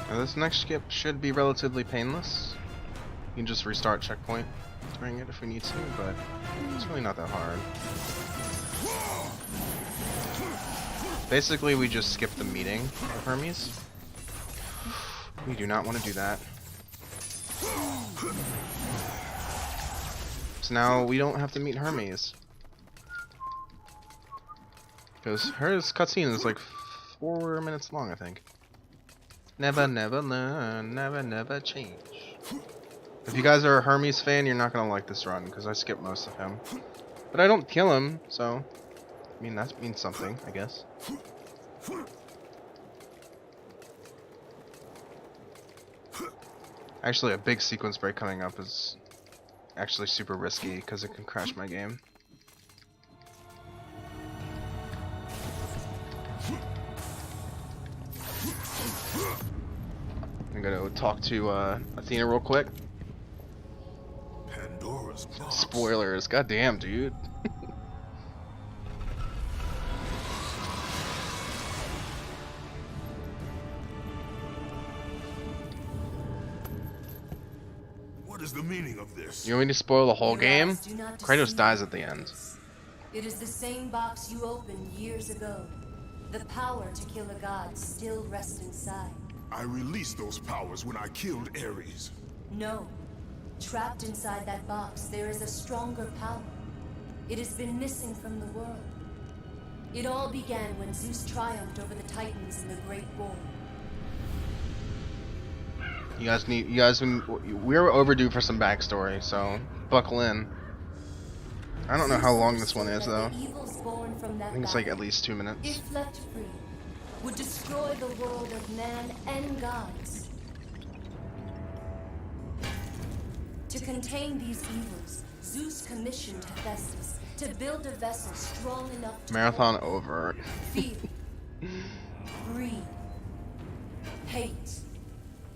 Now this next skip should be relatively painless. You can just restart checkpoint during it if we need to, but it's really not that hard. Basically, we just skip the meeting of Hermes. We do not want to do that. So now we don't have to meet Hermes. Because her cutscene is like 4 minutes long, I think. Never, never learn, never, never change. If you guys are a Hermes fan, you're not gonna like this run, because I skip most of him. But I don't kill him, so... I mean, that means something, I guess. Actually, a big sequence break coming up is actually super risky, because it can crash my game. I'm gonna talk to Athena real quick. Pandora's box. Spoilers, goddamn, dude. What is the meaning of this? You want me to spoil the whole Your game? eyes do not Kratos deceive dies at the end. It is the same box you opened years ago. The power to kill a god still rests inside. I released those powers when I killed Ares. No. Trapped inside that box, there is a stronger power. It has been missing from the world. It all began when Zeus triumphed over the Titans in the Great War. We're overdue for some backstory, so buckle in. I don't know how long this one is, though. I think it's like at least 2 minutes. If left free, would destroy the world of man and gods. To contain these evils, Zeus commissioned Hephaestus to build a vessel strong enough to Marathon over. fear, greed, hate.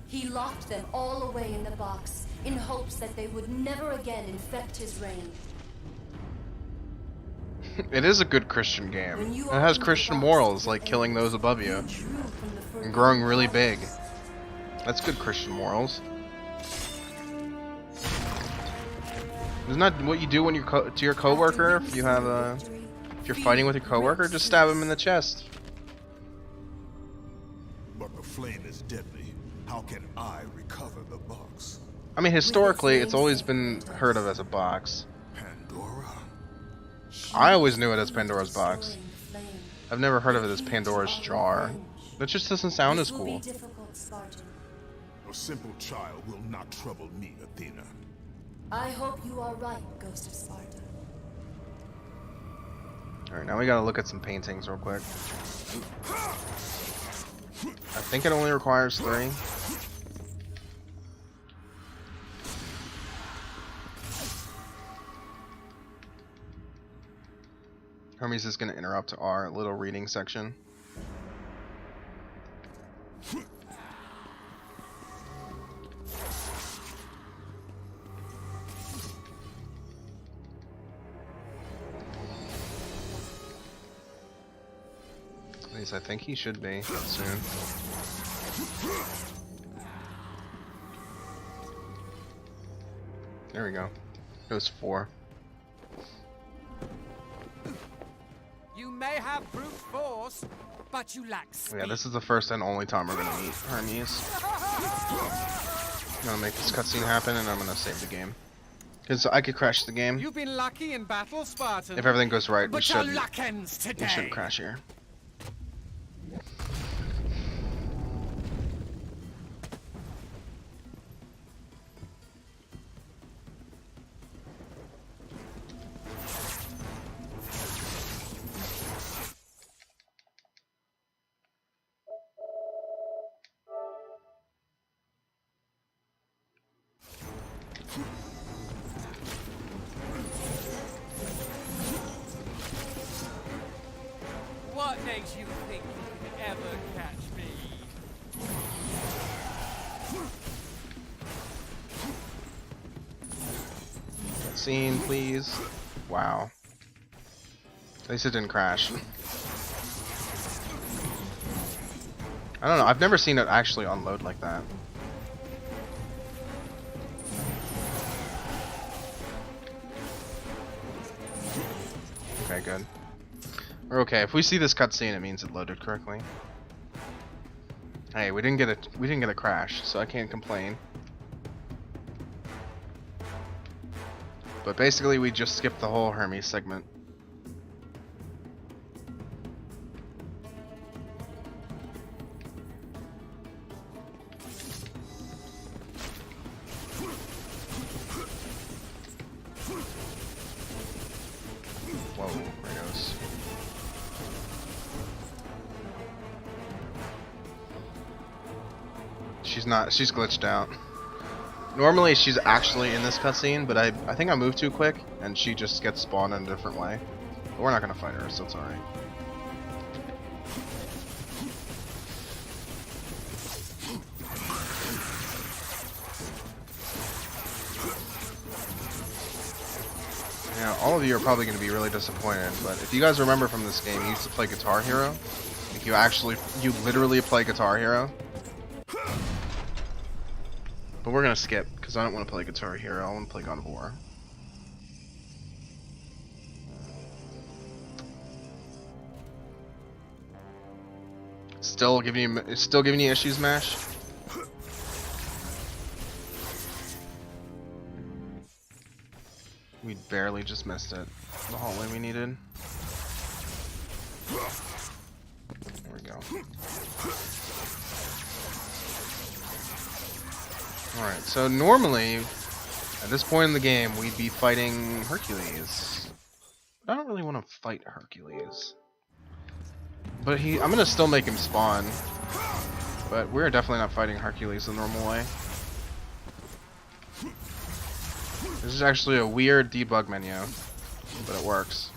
He locked them all away in the box in hopes that they would never again infect his reign. It is a good Christian game. It has Christian morals, like killing those above you and growing really big. That's good Christian morals. Isn't that what you do when you're to your coworker? If you have if you're fighting with your coworker, just stab him in the chest. But the flame is deadly. How can I recover the box? I mean, historically, it's always been heard of as a box. Pandora? I always knew it as Pandora's box. I've never heard of it as Pandora's jar. That just doesn't sound as cool. A simple child will not trouble me, Athena. I hope you are right, Ghost of Sparta. Alright, now we gotta look at some paintings real quick. I think it only requires 3. Hermes is gonna interrupt our little reading section. At least I think he should be soon. There we go. Goes 4. You may have brute force, but you lack speed. Yeah, this is the first and only time we're gonna meet Hermes. I'm gonna make this cutscene happen, and I'm gonna save the game. Because I could crash the game. You've been lucky in battle, Spartan. If everything goes right, we But your should. luck ends today. We shouldn't crash here. What makes you think you can ever catch me? Scene, please. Wow. At least it didn't crash. I don't know. I've never seen it actually unload like that. Okay, good. We're okay. If we see this cutscene, it means it loaded correctly. Hey, we didn't get a crash, so I can't complain. But basically, we just skipped the whole Hermes segment. Whoa, there it goes. She's glitched out. Normally she's actually in this cutscene, but I think I moved too quick, and she just gets spawned in a different way. But we're not gonna fight her, so it's alright. Now, all of you are probably going to be really disappointed, but if you guys remember from this game, you used to play Guitar Hero. Like you literally play Guitar Hero. But we're going to skip, because I don't want to play Guitar Hero, I want to play God of War. Still giving you issues, Mash? We barely just missed it. The hallway we needed. There we go. Alright, so normally, at this point in the game, we'd be fighting Hercules. But I don't really want to fight Hercules. But I'm gonna still make him spawn. But we're definitely not fighting Hercules the normal way. This is actually a weird debug menu, but it works.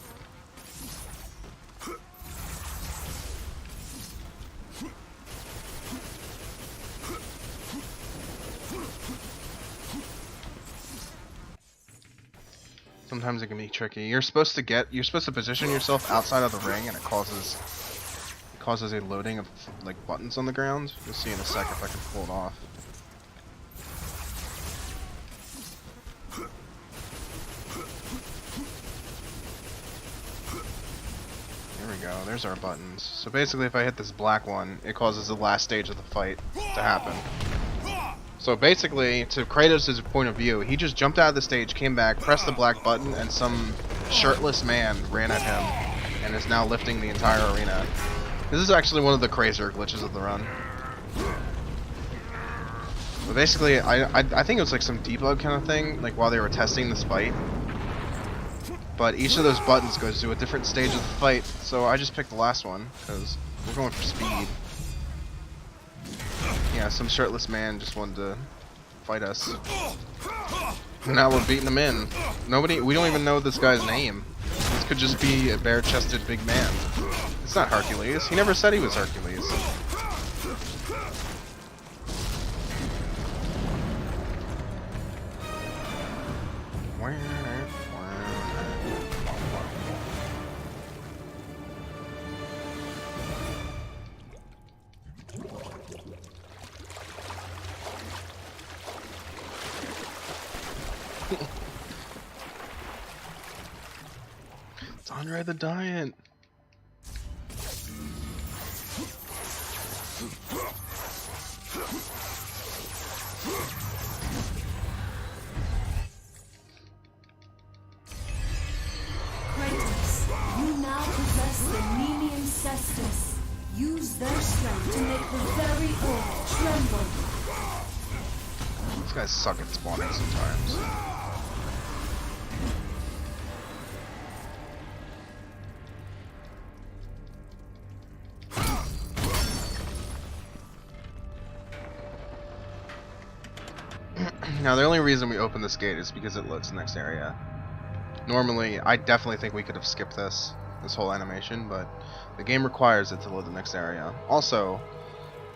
Sometimes it can be tricky. You're supposed to position yourself outside of the ring, and it causes a loading of like buttons on the ground. You'll see in a sec if I can pull it off. There we go, there's our buttons. So basically if I hit this black one, it causes the last stage of the fight to happen. So basically, to Kratos' point of view, he just jumped out of the stage, came back, pressed the black button, and some shirtless man ran at him, and is now lifting the entire arena. This is actually one of the crazier glitches of the run. But basically, I think it was like some debug kind of thing, like while they were testing this fight. But each of those buttons goes to a different stage of the fight, so I just picked the last one, because we're going for speed. Yeah, some shirtless man just wanted to fight us. And now we're beating him in. We don't even know this guy's name. This could just be a bare-chested big man. It's not Hercules. He never said he was Hercules. It's Andre the Giant. Bless the Nemean Cestus. Use their strength to make the very earth tremble. These guys suck at spawning sometimes. Now, the only reason we open this gate is because it loads the next area. Normally, I definitely think we could have skipped this whole animation, but the game requires it to load the next area. Also,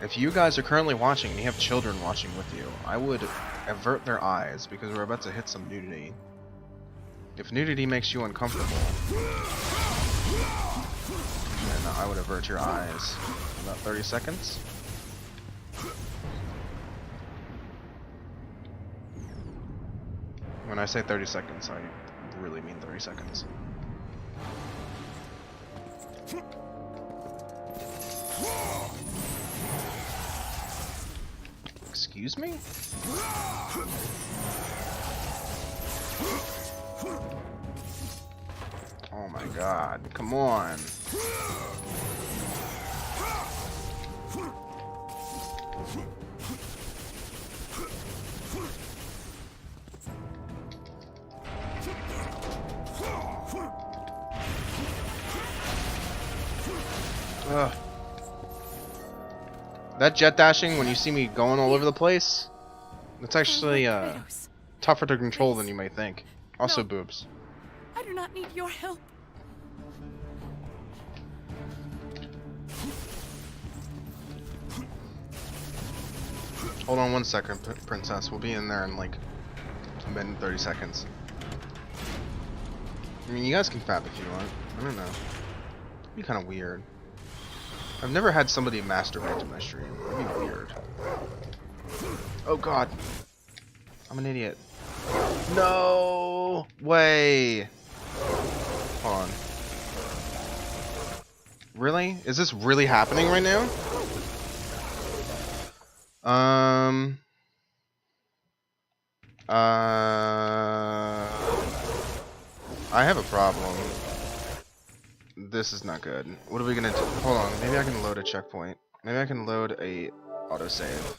if you guys are currently watching and you have children watching with you, I would avert their eyes because we're about to hit some nudity. If nudity makes you uncomfortable, then I would avert your eyes. About 30 seconds. When I say 30 seconds, I really mean 30 seconds. Excuse me? Oh my god, come on. Ugh. That jet dashing when you see me going all over the place, it's actually tougher to control than you may think. Also, No. boobs. I do not need your help. Hold on 1 second, princess. We'll be in there in like a minute and 30 seconds. I mean, you guys can fap if you want. I don't know. It'd be kind of weird. I've never had somebody masturbate to my stream. It'd be weird. Oh god. I'm an idiot. No way. Hold on. Really? Is this really happening right now? I have a problem. This is not good. What are we gonna do? Hold on, maybe I can load a checkpoint. Maybe I can load a autosave.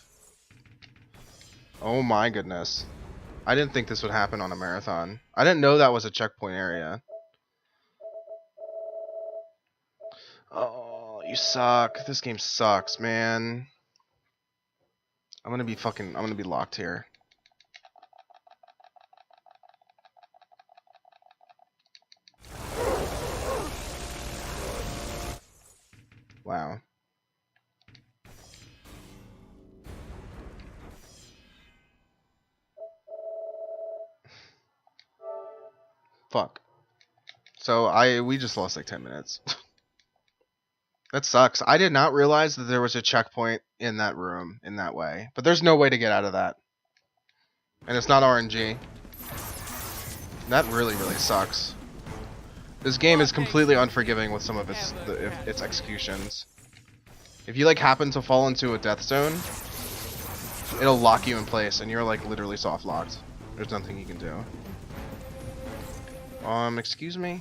Oh my goodness. I didn't think this would happen on a marathon. I didn't know that was a checkpoint area. Oh, you suck. This game sucks, man. I'm gonna be locked here. Wow. Fuck. So we just lost like 10 minutes. That sucks. I did not realize that there was a checkpoint in that room in that way. But there's no way to get out of that. And it's not RNG. That really, really sucks. This game is completely unforgiving with some of its executions. If you like happen to fall into a death zone, it'll lock you in place and you're like literally soft locked. There's nothing you can do. Excuse me?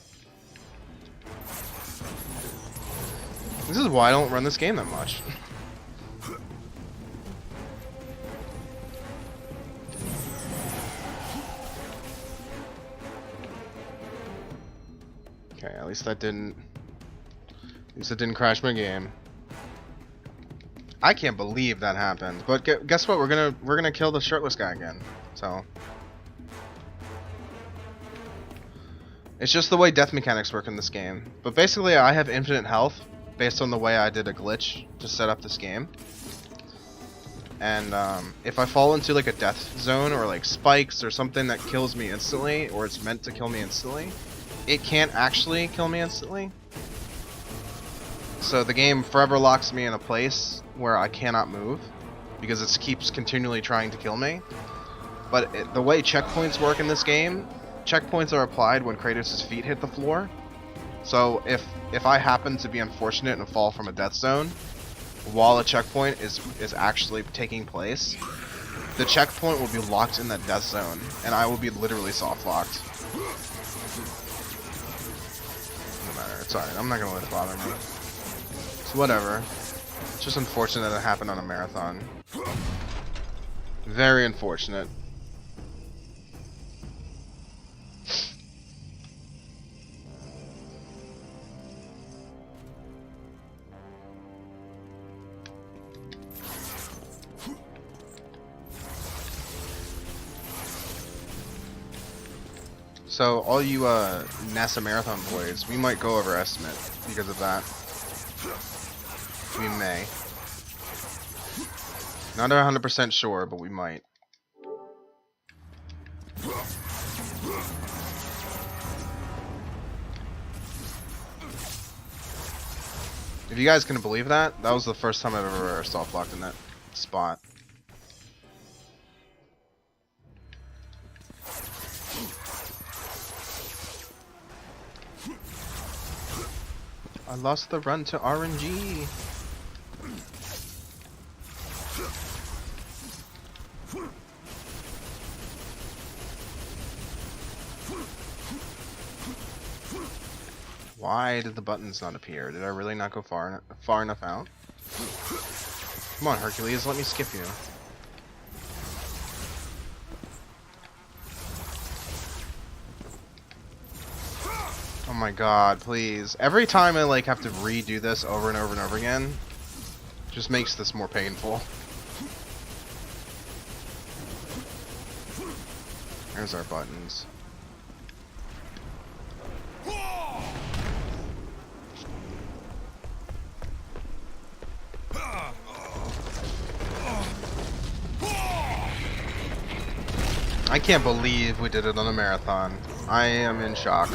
This is why I don't run this game that much. Okay, at least that didn't crash my game. I can't believe that happened. But guess what? We're gonna kill the shirtless guy again. So it's just the way death mechanics work in this game. But basically, I have infinite health based on the way I did a glitch to set up this game. And if I fall into like a death zone or like spikes or something that kills me instantly, or it's meant to kill me instantly, it can't actually kill me instantly. So the game forever locks me in a place where I cannot move because it keeps continually trying to kill me. But the way checkpoints work in this game, checkpoints are applied when Kratos' feet hit the floor. So if I happen to be unfortunate and fall from a death zone while a checkpoint is actually taking place, the checkpoint will be locked in that death zone and I will be literally soft locked. No matter, Sorry, I'm not gonna let it bother me. It's whatever. It's just unfortunate that it happened on a marathon. Very unfortunate. So, all you NASA Marathon boys, we might go over estimate because of that. We may. Not 100% sure, but we might. If you guys can believe that, that was the first time I've ever soft-locked in that spot. I lost the run to RNG. Why did the buttons not appear? Did I really not go far enough out? Come on, Hercules, let me skip you. Oh my god, please. Every time I like have to redo this over and over and over again, just makes this more painful. There's our buttons. I can't believe we did it on a marathon. I am in shock.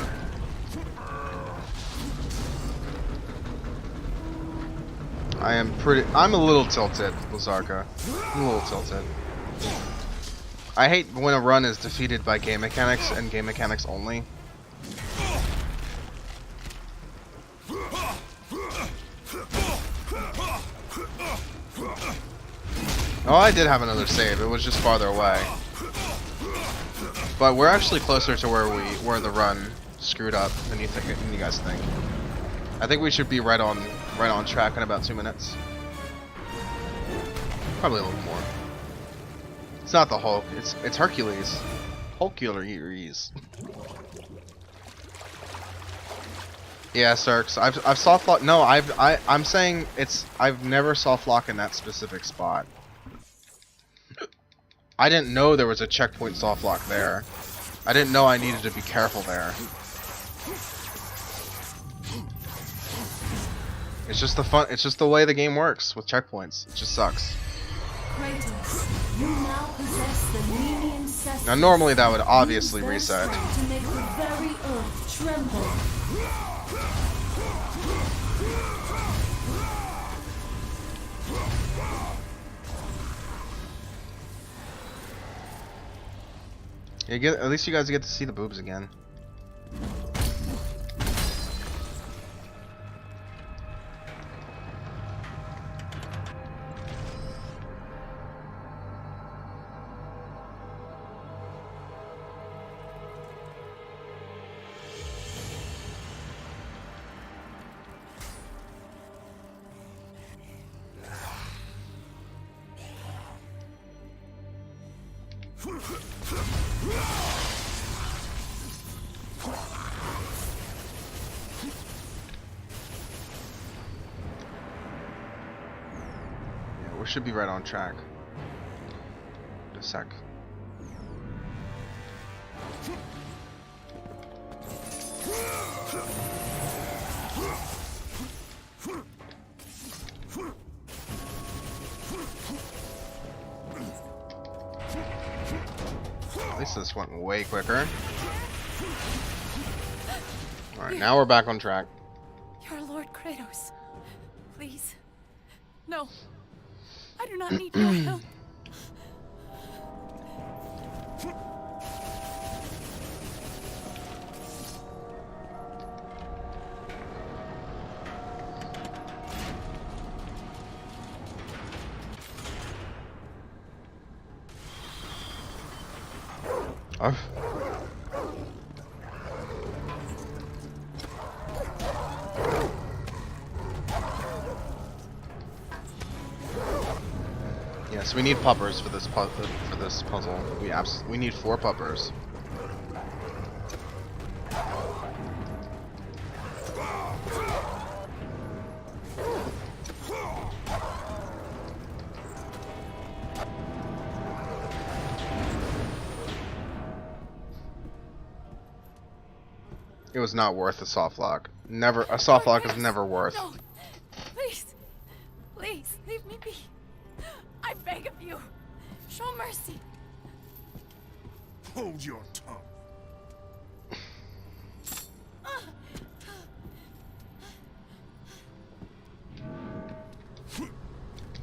I'm a little tilted, Lazarka. I'm a little tilted. I hate when a run is defeated by game mechanics and game mechanics only. Oh, I did have another save. It was just farther away. But we're actually closer to where the run screwed up than you guys think. I think we should be right on track in about 2 minutes. Probably a little more. It's not the Hulk. It's Hercules. Hercules. Yeah, Cirques. I've soft locked. No, I'm saying I've never soft locked in that specific spot. I didn't know there was a checkpoint soft lock there. I didn't know I needed to be careful there. It's just the way the game works with checkpoints. It just sucks. Kratos, you now possess the Nemean cestus. Now normally that would obviously reset. To make the very earth tremble. Yeah, at least you guys get to see the boobs again. We should be right on track. Just a sec. At least this went way quicker. Alright, now we're back on track. Your Lord Kratos. Please. No. I do not need your help. Oh. Yes, we need puppers for this puzzle. We need 4 puppers. It was not worth a soft lock. Never, a soft lock is never worth. No! Please! Please, leave me be. I beg of you. Show mercy. Hold your tongue.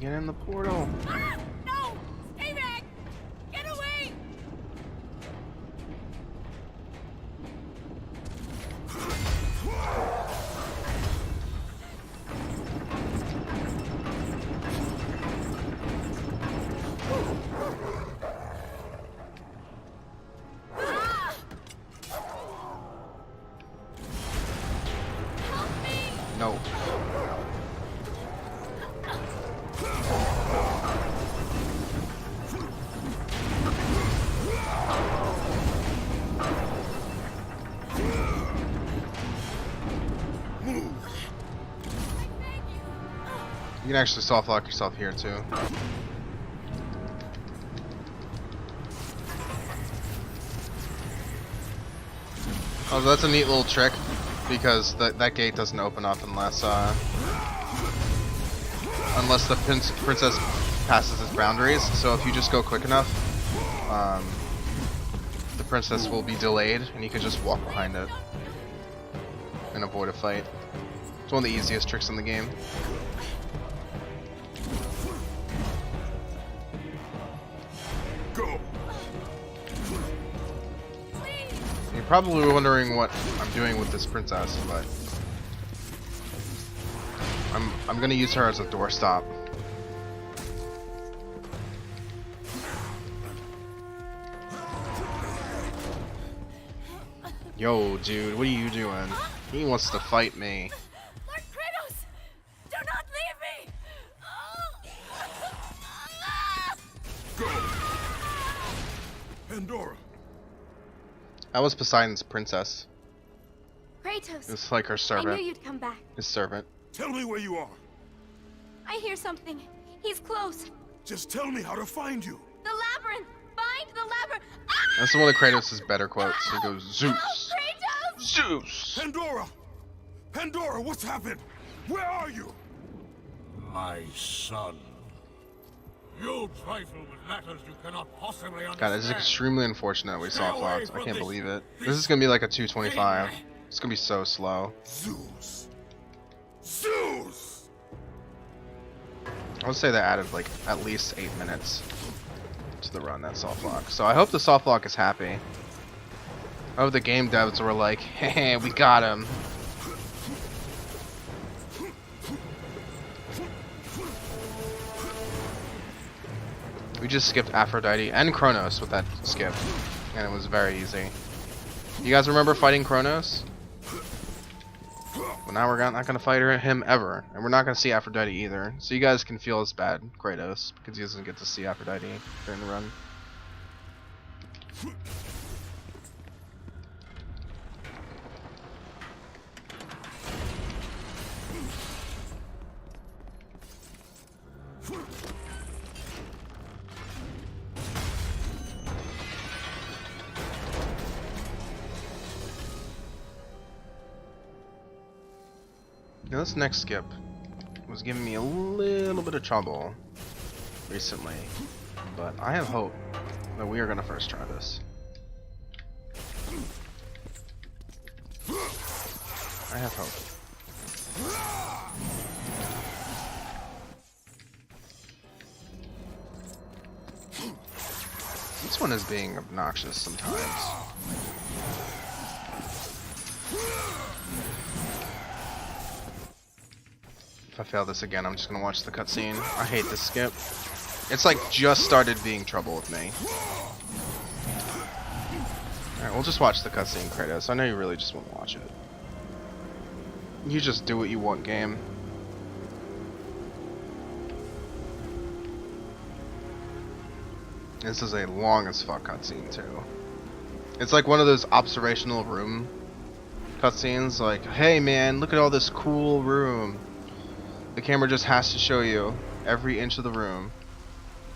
Get in the portal. Ah, no! Stay back! Get away! Ah! Help me! No. You can actually soft lock yourself here too. Oh, that's a neat little trick because that gate doesn't open up unless the princess passes its boundaries. So if you just go quick enough, the princess will be delayed, and you can just walk behind it and avoid a fight. It's one of the easiest tricks in the game. Go. You're probably wondering what I'm doing with this princess, but I'm gonna use her as a doorstop. Yo, dude, what are you doing? He wants to fight me. Lord Kratos! Do not leave me! Go. Pandora. That was Poseidon's princess. Kratos, It's like her I servant. knew you'd come back. His servant. Tell me where you are. I hear something. He's close. Just tell me how to find you. The labyrinth! Find the labyrinth! Ah! That's one of Kratos' better quotes. He goes, Zeus! Kratos! Zeus! Pandora! Pandora, what's happened? Where are you? My son. You trifle with matters you cannot possibly understand. God, it's extremely unfortunate we soft locked. I can't believe it. This is gonna be like a 225. It's gonna be so slow. Zeus! Zeus! I would say they added like at least 8 minutes to the run, that soft lock. So I hope the soft lock is happy. I hope the game devs were like, hey, we got him. We just skipped Aphrodite and Kronos with that skip, and it was very easy. You guys remember fighting Kronos? Well, now we're not going to fight him ever, and we're not going to see Aphrodite either. So you guys can feel as bad, Kratos, because he doesn't get to see Aphrodite during the run. Now this next skip was giving me a little bit of trouble recently, but I have hope that we are going to first try this. I have hope. This one is being obnoxious sometimes. If I fail this again, I'm just gonna watch the cutscene. I hate this skip. It's like just started being trouble with me. Alright, we'll just watch the cutscene, Kratos. I know you really just want to watch it. You just do what you want, game. This is a long as fuck cutscene too. It's like one of those observational room cutscenes, like, hey man, look at all this cool room. The camera just has to show you every inch of the room.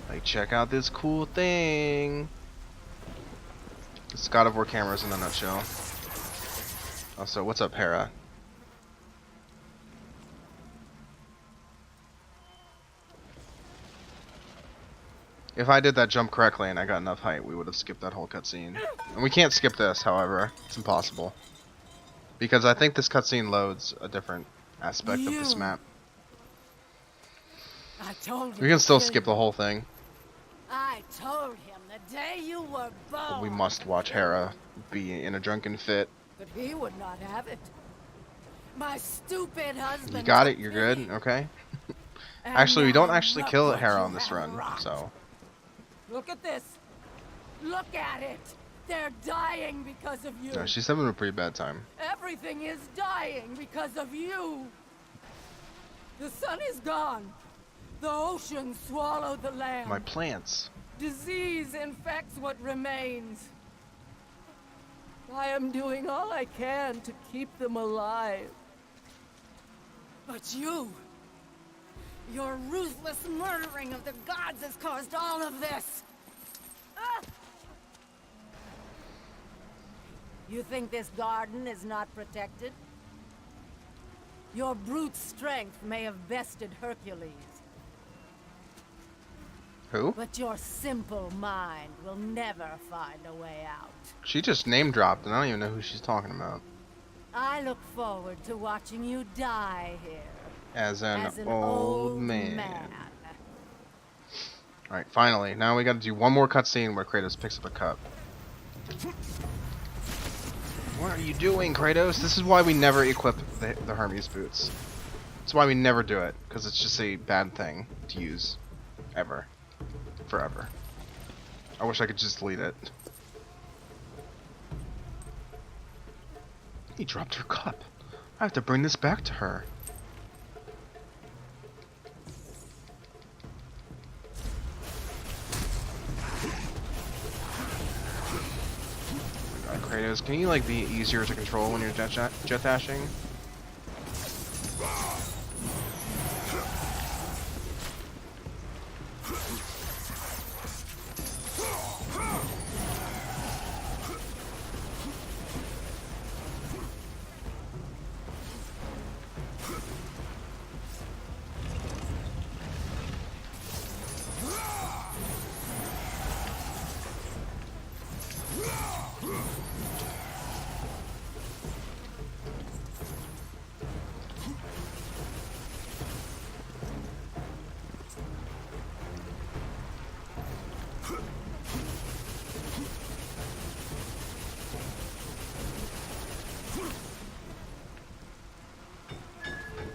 Like, check out this cool thing. It's God of War cameras in a nutshell. Also, what's up, Hera? If I did that jump correctly and I got enough height, we would have skipped that whole cutscene. And we can't skip this, however. It's impossible. Because I think this cutscene loads a different aspect of this map. I told you. We can still skip the whole thing. I told him the day you were born. But we must watch Hera be in a drunken fit. But he would not have it. My stupid husband. You got it, you're good, okay? Actually, we don't actually kill Hera on this run, so. Look at this. Look at it. They're dying because of you. No, she's having a pretty bad time. Everything is dying because of you. The sun is gone. The ocean swallowed the land. My plants. Disease infects what remains. I am doing all I can to keep them alive. But your ruthless murdering of the gods has caused all of this. Ah! You think this garden is not protected? Your brute strength may have bested Hercules. Who? But your simple mind will never find a way out. She just name dropped and I don't even know who she's talking about. I look forward to watching you die here. As an old man. Alright, finally. Now we gotta do one more cutscene where Kratos picks up a cup. What are you doing, Kratos? This is why we never equip the Hermes boots. That's why we never do it, because it's just a bad thing to use. Ever. Forever. I wish I could just delete it. He dropped her cup. I have to bring this back to her. Kratos, can you like be easier to control when you're jet dashing?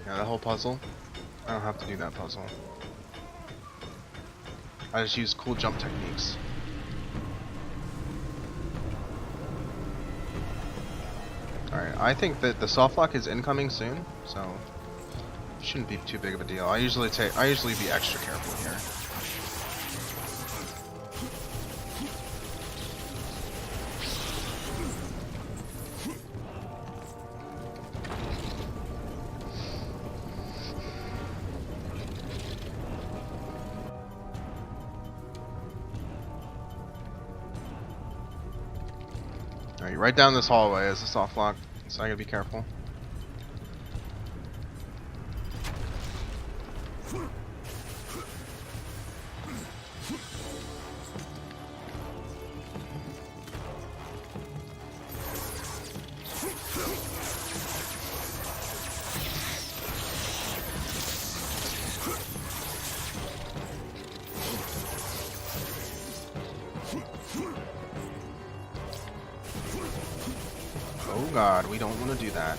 Yeah, that whole puzzle. I don't have to do that puzzle. I just use cool jump techniques. Alright, I think that the soft lock is incoming soon, so shouldn't be too big of a deal. I usually be extra careful here. Alright, right down this hallway is a soft lock, so I gotta be careful. Oh god, we don't want to do that.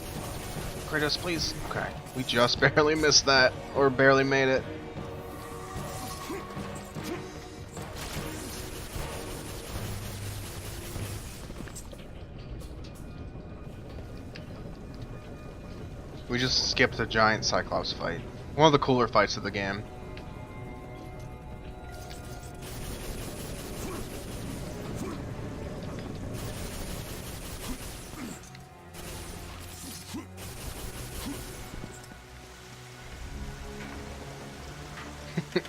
Kratos, please. Okay, we just barely missed that, or barely made it. We just skipped a giant Cyclops fight. One of the cooler fights of the game.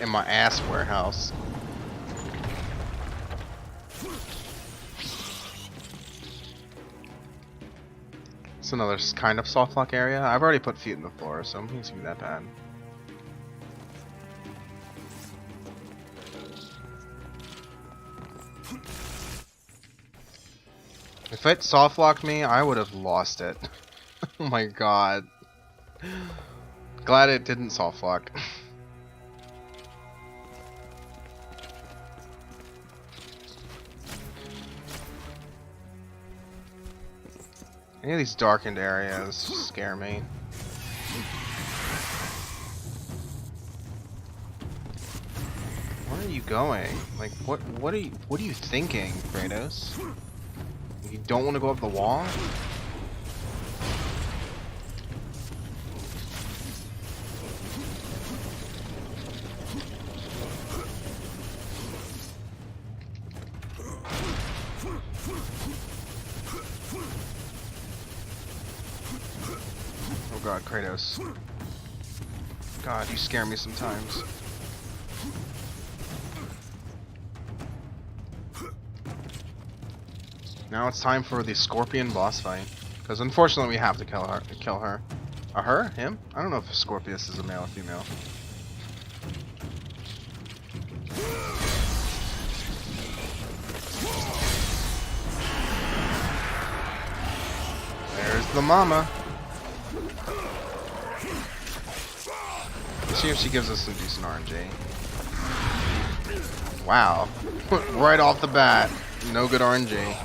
In my ass warehouse. It's another kind of soft lock area. I've already put feet in the floor, so it doesn't seem that bad. If it soft locked me, I would have lost it. Oh my god. Glad it didn't soft lock. Any of these darkened areas scare me. Where are you going? Like, what are you thinking, Kratos? You don't want to go up the wall? Oh god, Kratos. God, you scare me sometimes. Now it's time for the Scorpion boss fight. Because unfortunately we have to kill her. Her? Him? I don't know if Scorpius is a male or female. There's the mama. Let's see if she gives us some decent RNG. Wow. Right off the bat. No good RNG.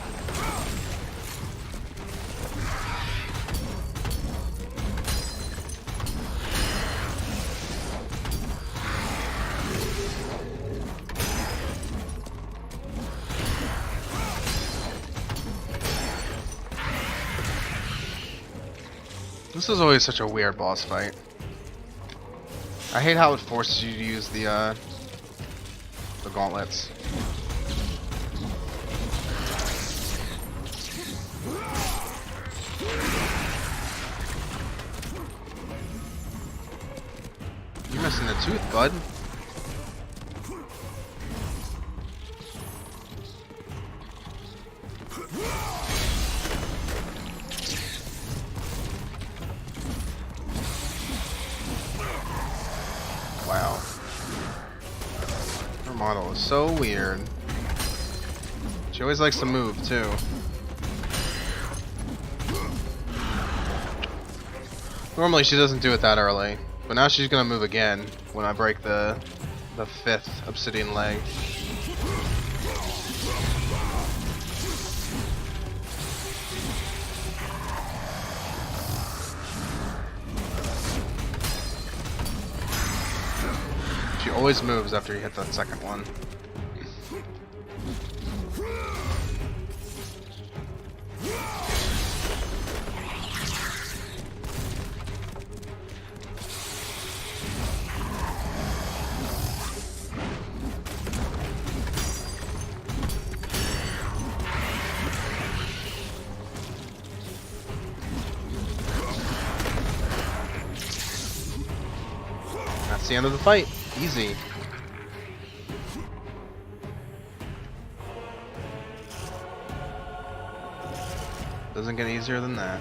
This is always such a weird boss fight. I hate how it forces you to use the gauntlets. You're missing a tooth, bud. Wow. Her model is so weird. She always likes to move, too. Normally she doesn't do it that early, but now she's gonna move again when I break the 5th obsidian leg. She always moves after you hit that second one. That's the end of the fight. Easy. Doesn't get easier than that.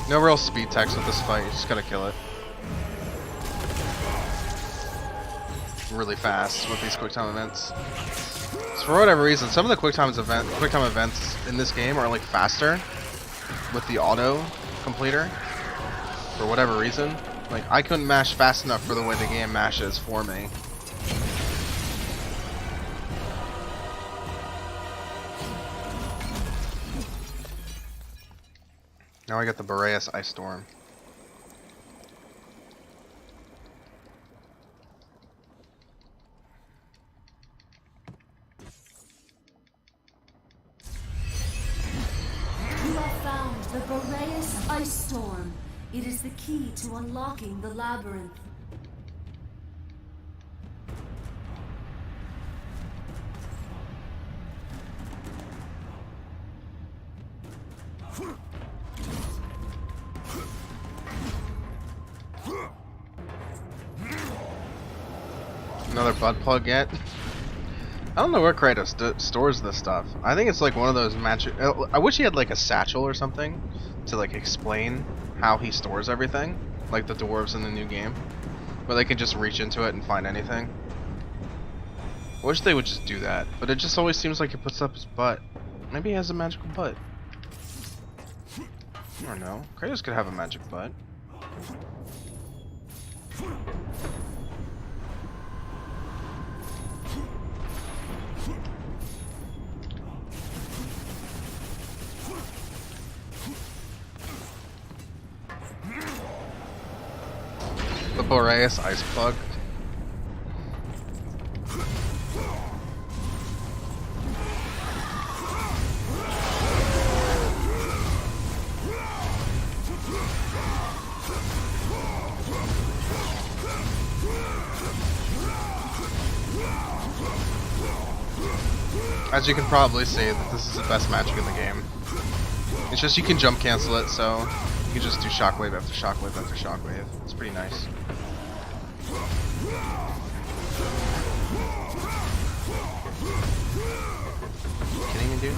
No real speed text with this fight, you just gotta kill it. Really fast with these quick time events. So for whatever reason, some of the quick time events in this game are like faster with the auto completer. For whatever reason. Like, I couldn't mash fast enough for the way the game mashes for me. Now I got the Boreas Ice Storm. You have found the Boreas Ice Storm. It is the key to unlocking the labyrinth. Another butt plug yet? I don't know where Kratos stores this stuff. I think it's like one of those magic. I wish he had like a satchel or something to like explain how he stores everything, like the dwarves in the new game, where they can just reach into it and find anything. I wish they would just do that, but it just always seems like he puts up his butt. Maybe he has a magical butt. I don't know. Kratos could have a magic butt. The Boreas ice plug. As you can probably see, that this is the best magic in the game. It's just you can jump cancel it, so you can just do shockwave after shockwave after shockwave. It's pretty nice. Kidding me, dude?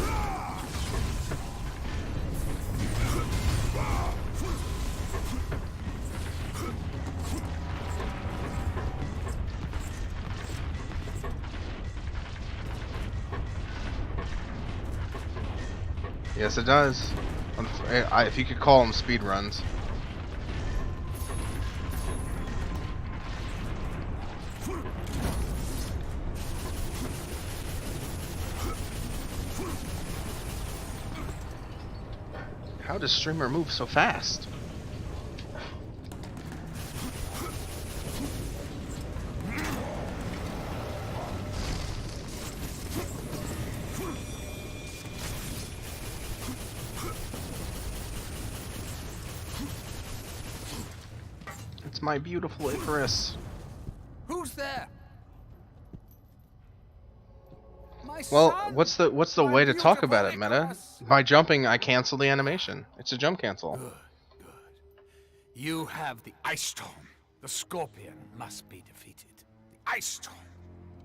Yes, it does. If you could call them speed runs. How does streamer move so fast? It's my beautiful Icarus. Who's there? Well, what's the way to talk about it, Meta? By jumping, I cancel the animation. It's a jump cancel. Good, good. You have the Ice Storm. The Scorpion must be defeated. The Ice Storm.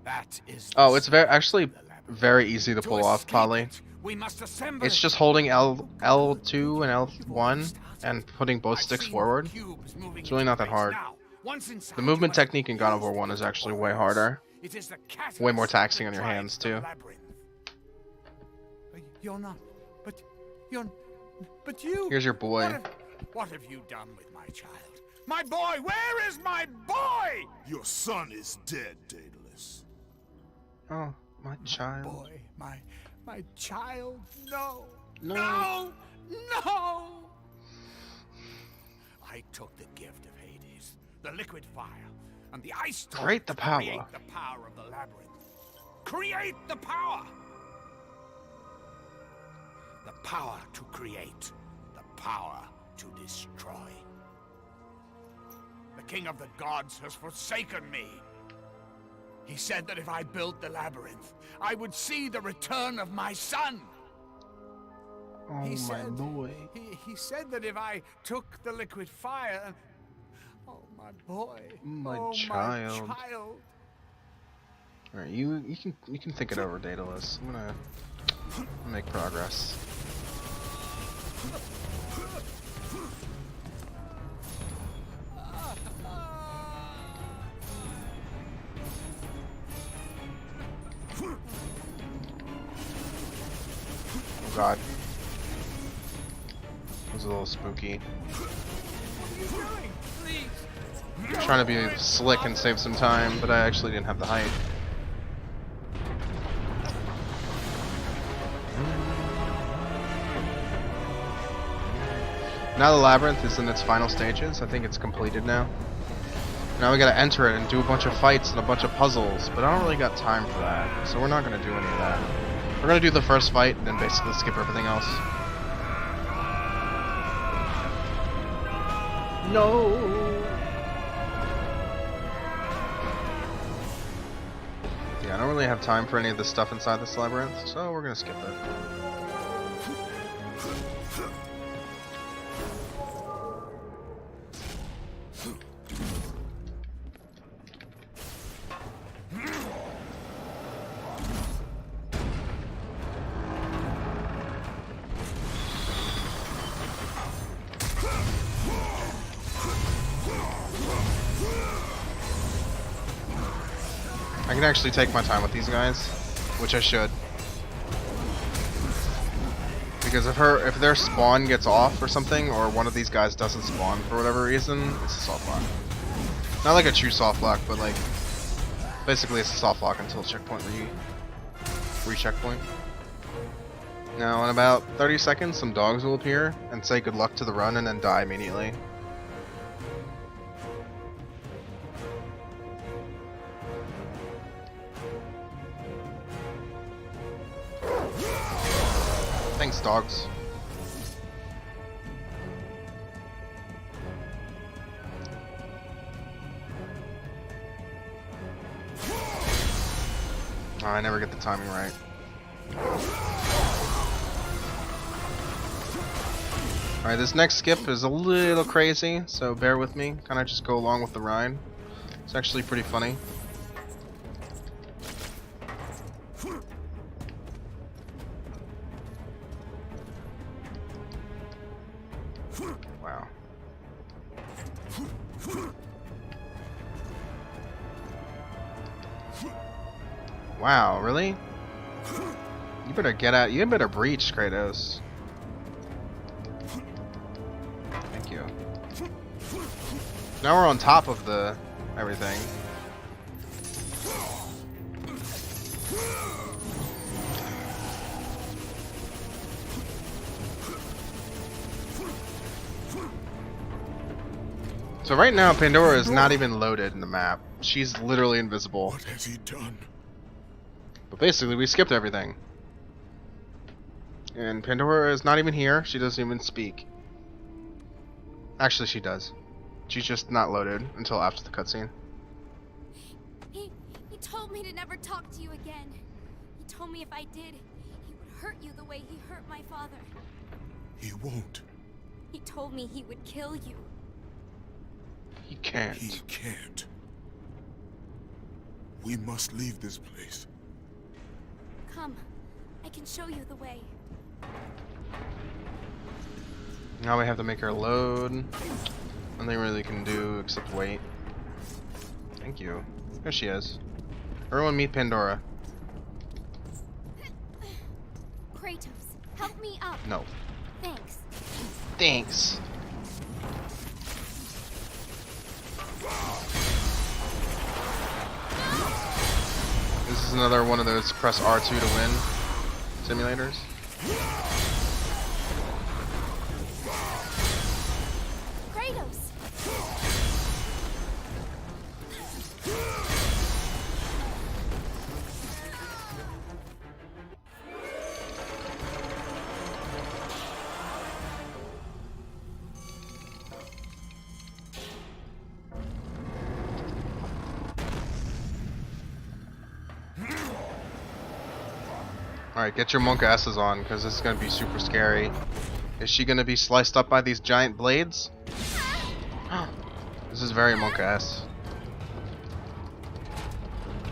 That is. Oh, it's actually very easy to pull off, Polly. It's just holding L2 and L1 and putting both sticks forward. It's really not that hard. The movement technique in God of War 1 is actually way harder. Way more taxing on your hands too. You're not, but you. Here's your boy. What have you done with my child? My boy, where is my boy? Your son is dead, Daedalus. Oh, my child. Boy, my child. No. No. No. I took the gift of Hades, the liquid fire, and the ice storm. Create the power. Create the power of the labyrinth. Create the power. The power to create. The power to destroy. The king of the gods has forsaken me. He said that if I built the labyrinth, I would see the return of my son. Oh, my boy. He said that if I took the liquid fire... Oh, my boy. My oh, child. My child. Alright, you can think it over, Daedalus. I'm gonna make progress. Oh god. That was a little spooky. I'm trying to be slick and save some time, but I actually didn't have the height. Now the labyrinth is in its final stages. I think it's completed now. Now we gotta enter it and do a bunch of fights and a bunch of puzzles, but I don't really got time for that, so we're not gonna do any of that. We're gonna do the first fight and then basically skip everything else. No. Yeah, I don't really have time for any of the stuff inside this labyrinth, so we're gonna skip it. can actually take my time with these guys, which I should. Because if their spawn gets off or something, or one of these guys doesn't spawn for whatever reason, it's a soft lock. Not like a true soft lock, but like basically it's a soft lock until checkpoint re-checkpoint. Now in about 30 seconds some dogs will appear and say good luck to the run and then die immediately. Thanks, dogs. Oh, I never get the timing right. Alright, this next skip is a little crazy, so bear with me. Kinda just go along with the ride. It's actually pretty funny. Wow. Wow, really? You better get out. You better breach, Kratos. Thank you. Now we're on top of the everything. So right now Pandora is not even loaded in the map. She's literally invisible. What has he done? But basically we skipped everything. And Pandora is not even here. She doesn't even speak. Actually she does. She's just not loaded until after the cutscene. He told me to never talk to you again. He told me if I did, he would hurt you the way he hurt my father. He won't. He told me he would kill you. He can't. He can't. We must leave this place. Come, I can show you the way. Now we have to make her load. Nothing really can do except wait. Thank you. There she is. Everyone meet Pandora. Kratos, help me up. No. Thanks. Thanks. This is another one of those press R2 to win simulators. Kratos! Alright, get your monk asses on, because this is going to be super scary. Is she going to be sliced up by these giant blades? This is very monk ass.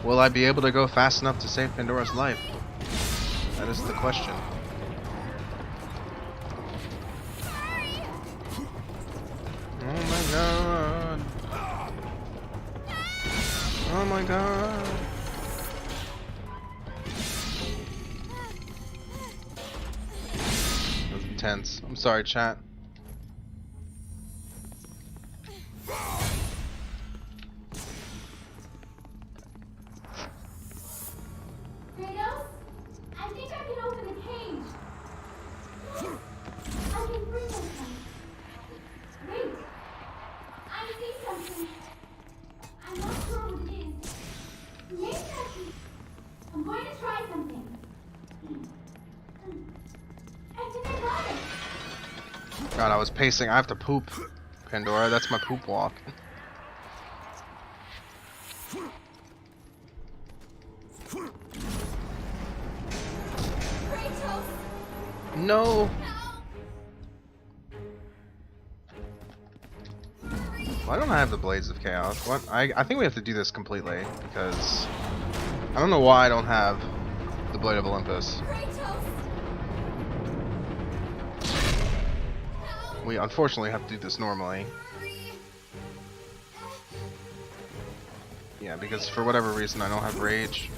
Will I be able to go fast enough to save Pandora's life? That is the question. Oh my god. Oh my god. That was intense. I'm sorry, chat. Kratos? I think I can open the cage. I can bring myself. Wait. I see something. I'm not sure what it is. Maybe I'm going to try something. I think I got it. God, I was pacing. I have to poop, Pandora. That's my poop walk. Kratos! No. Why don't I have the Blades of Chaos? What? I think we have to do this completely because I don't know why I don't have the Blade of Olympus. We unfortunately have to do this normally. Yeah, because for whatever reason I don't have rage.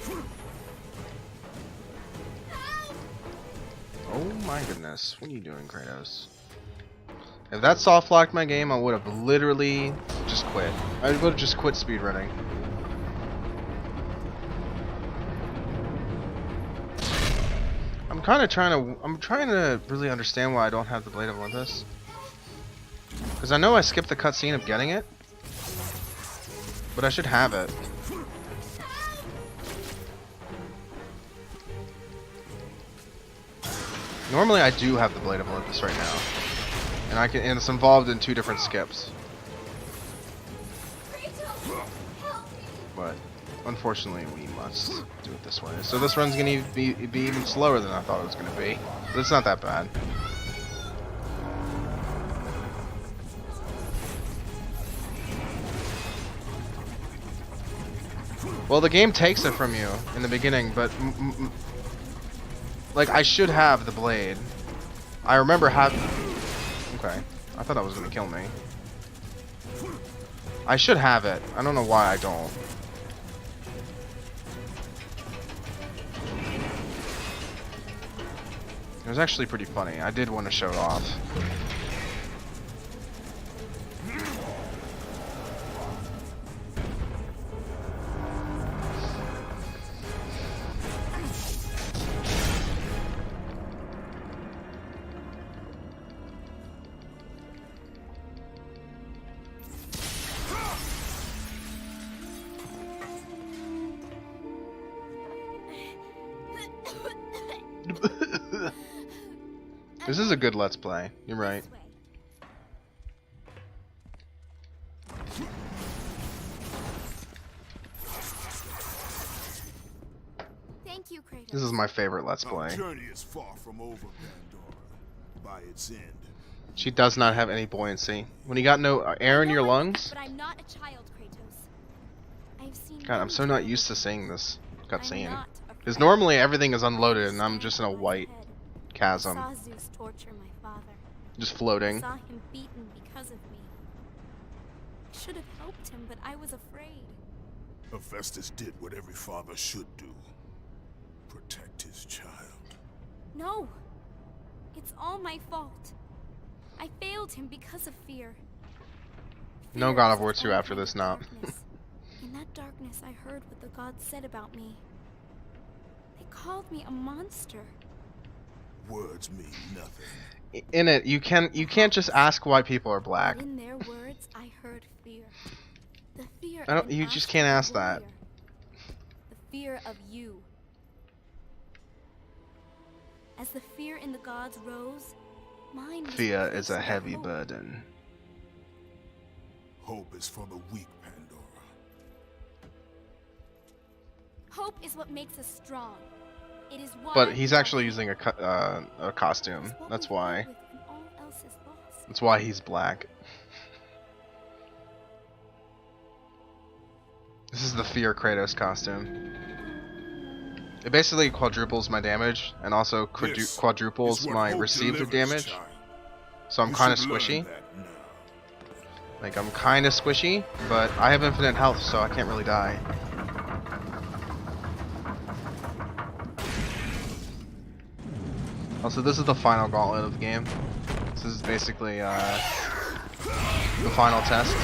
Oh my goodness. What are you doing, Kratos? If that soft locked my game, I would have literally just quit. I would have just quit speedrunning. I'm trying to really understand why I don't have the Blade of Olympus. Because I know I skipped the cutscene of getting it, but I should have it. Normally I do have the Blade of Olympus right now. And it's involved in 2 different skips. But unfortunately we must do it this way. So this run's gonna be even slower than I thought it was gonna be. But it's not that bad. Well, the game takes it from you in the beginning, but like I should have the blade. I remember having. Okay, I thought that was gonna kill me. I should have it. I don't know why I don't. It was actually pretty funny. I did want to show it off. This is a good Let's Play. You're right. Thank you, Kratos. This is my favorite Let's Play. Our journey is far from over, Pandora. By its end. She does not have any buoyancy. When you got no air in your lungs? But I'm not a child, Kratos. I've seen. God, I'm so not used to seeing this cutscene. not Because normally everything is unloaded and I'm just in a white chasm. I saw Zeus torture my father. Just floating. I saw him beaten because of me. I should have helped him, but I was afraid. Hephaestus did what every father should do. Protect his child. No! It's all my fault. I failed him because of fear. No God of War 2 after this now. In that darkness, I heard what the gods said about me. They called me a monster. Words mean nothing. In it, you can't just ask why people are black. But in their words, I heard fear. The fear You just can't ask that. The fear of you. As the fear in the gods rose, mine was Fear is a replaced by heavy hope. burden. Hope is for the weak, Pandora. Hope is what makes us strong. It is why. But he's actually using a costume. It's what That's we why. fight with when all else is lost. That's why he's black. This is the Fear Kratos costume. It basically quadruples my damage and also This quadruples is what my hope received delivers, damage. child. So I'm You kind of should learn squishy. that now. Like I'm kind of squishy, but I have infinite health, so I can't really die. Also, this is the final gauntlet of the game. This is basically the final test.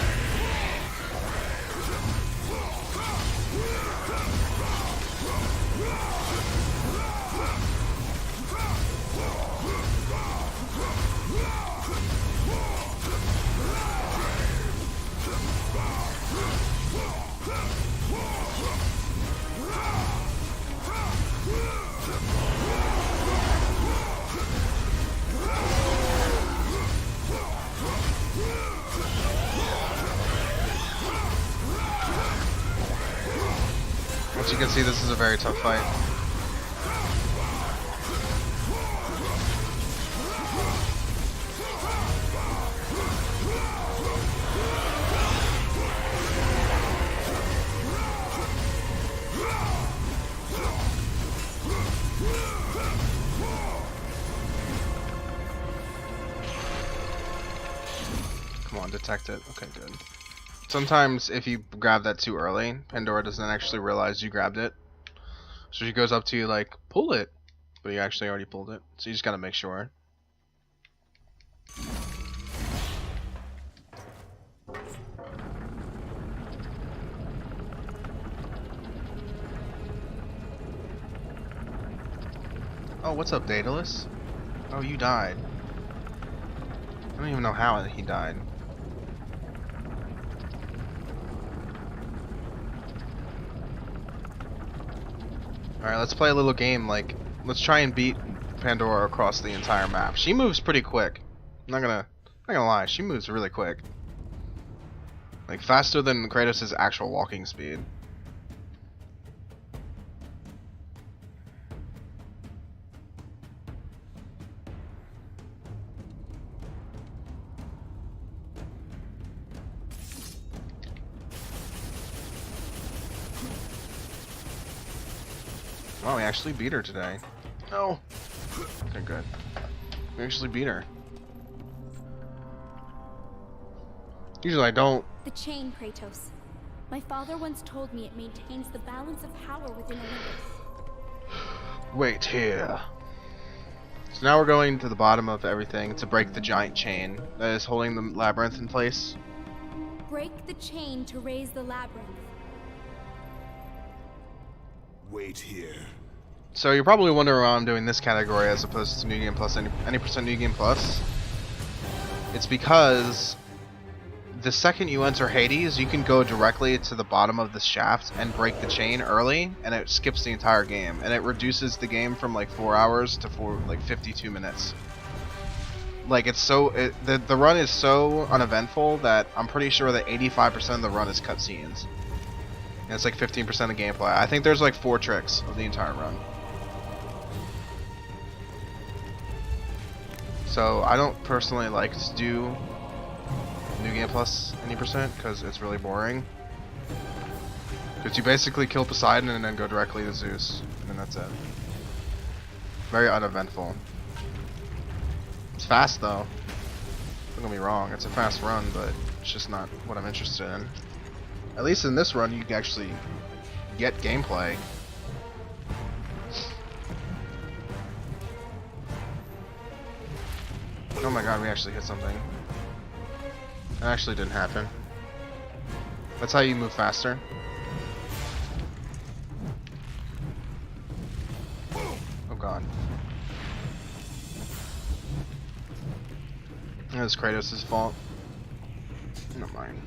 As you can see, this is a very tough fight. Come on, detect it. Okay, good. Sometimes if you grab that too early, Pandora doesn't actually realize you grabbed it. So she goes up to you like, pull it. But you actually already pulled it. So you just gotta make sure. Oh, what's up, Daedalus? Oh, you died. I don't even know how he died. Alright, let's play a little game, like, let's try and beat Pandora across the entire map. She moves pretty quick. I'm not gonna lie, she moves really quick. Like, faster than Kratos' actual walking speed. Oh, we actually beat her today. No. Okay, good. We actually beat her. Usually I don't. The chain, Kratos. My father once told me it maintains the balance of power within Olympus. Wait here. So now we're going to the bottom of everything to break the giant chain that is holding the labyrinth in place. Break the chain to raise the labyrinth. Wait here. So you're probably wondering why I'm doing this category as opposed to New Game Plus, any percent New Game Plus. It's because the second you enter Hades, you can go directly to the bottom of the shaft and break the chain early, and it skips the entire game, and it reduces the game from like 4 hours to 52 minutes. Like the run is so uneventful that I'm pretty sure that 85% of the run is cutscenes. And it's like 15% of gameplay. I think there's like 4 tricks of the entire run. So I don't personally like to do New Game Plus any percent because it's really boring. Because you basically kill Poseidon and then go directly to Zeus, and then that's it. Very uneventful. It's fast though. Don't get me wrong, it's a fast run, but it's just not what I'm interested in. At least in this run, you can actually get gameplay. Oh my god, we actually hit something. That actually didn't happen. That's how you move faster. Oh god. That's Kratos' fault. Not mine.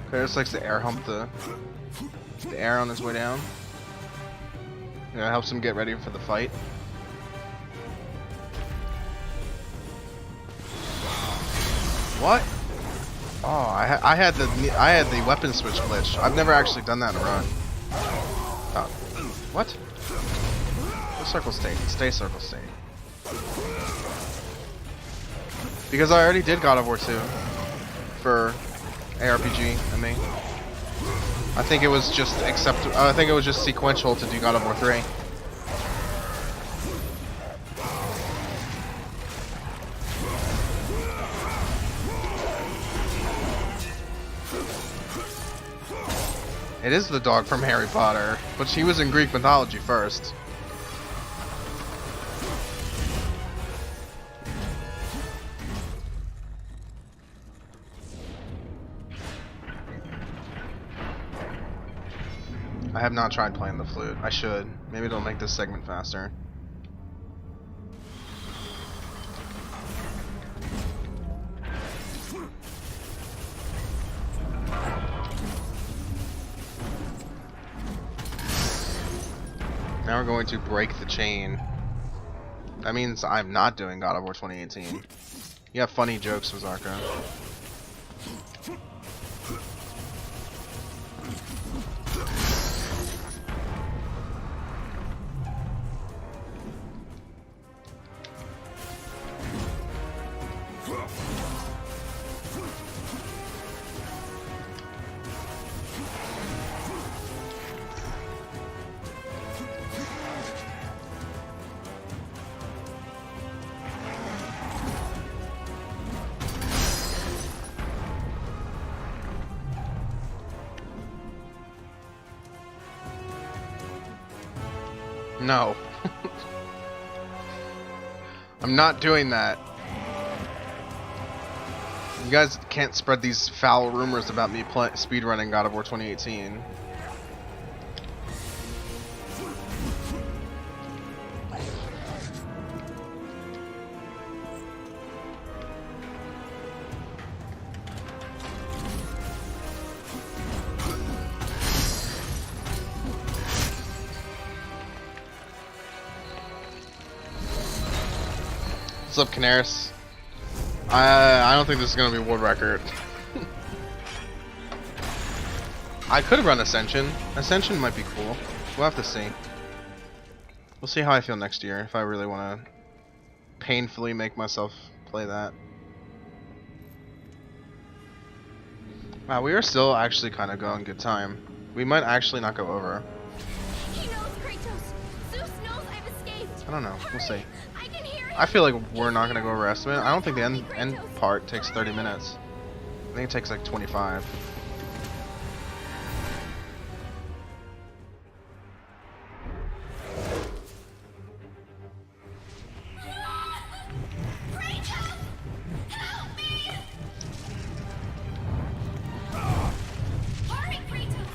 Kratos likes to air hump the air on his way down. Yeah, it helps him get ready for the fight. What? Oh, I had the weapon switch glitch. I've never actually done that in a run. Oh. What? Circle state. Stay circle state. Because I already did God of War 2 for ARPGME. I think it was just I think it was just sequential to do God of War 3. It is the dog from Harry Potter, but she was in Greek mythology first. I have not tried playing the flute. I should. Maybe it'll make this segment faster. Now we're going to break the chain. That means I'm not doing God of War 2018. You have funny jokes, Wazarka. No. I'm not doing that. You guys can't spread these foul rumors about me speedrunning God of War 2018. What's up, Canaris? I don't think this is gonna be world record. I could run Ascension. Ascension might be cool. We'll have to see. We'll see how I feel next year if I really want to painfully make myself play that. Wow, we are still actually kind of going good time. We might actually not go over. He knows, Kratos. Zeus knows I've escaped. I don't know. We'll see. I can hear him. I feel like we're not gonna go over estimate. I don't think the end part takes 30 minutes. I think it takes like 25. Kratos! Help me! Hurry, Kratos!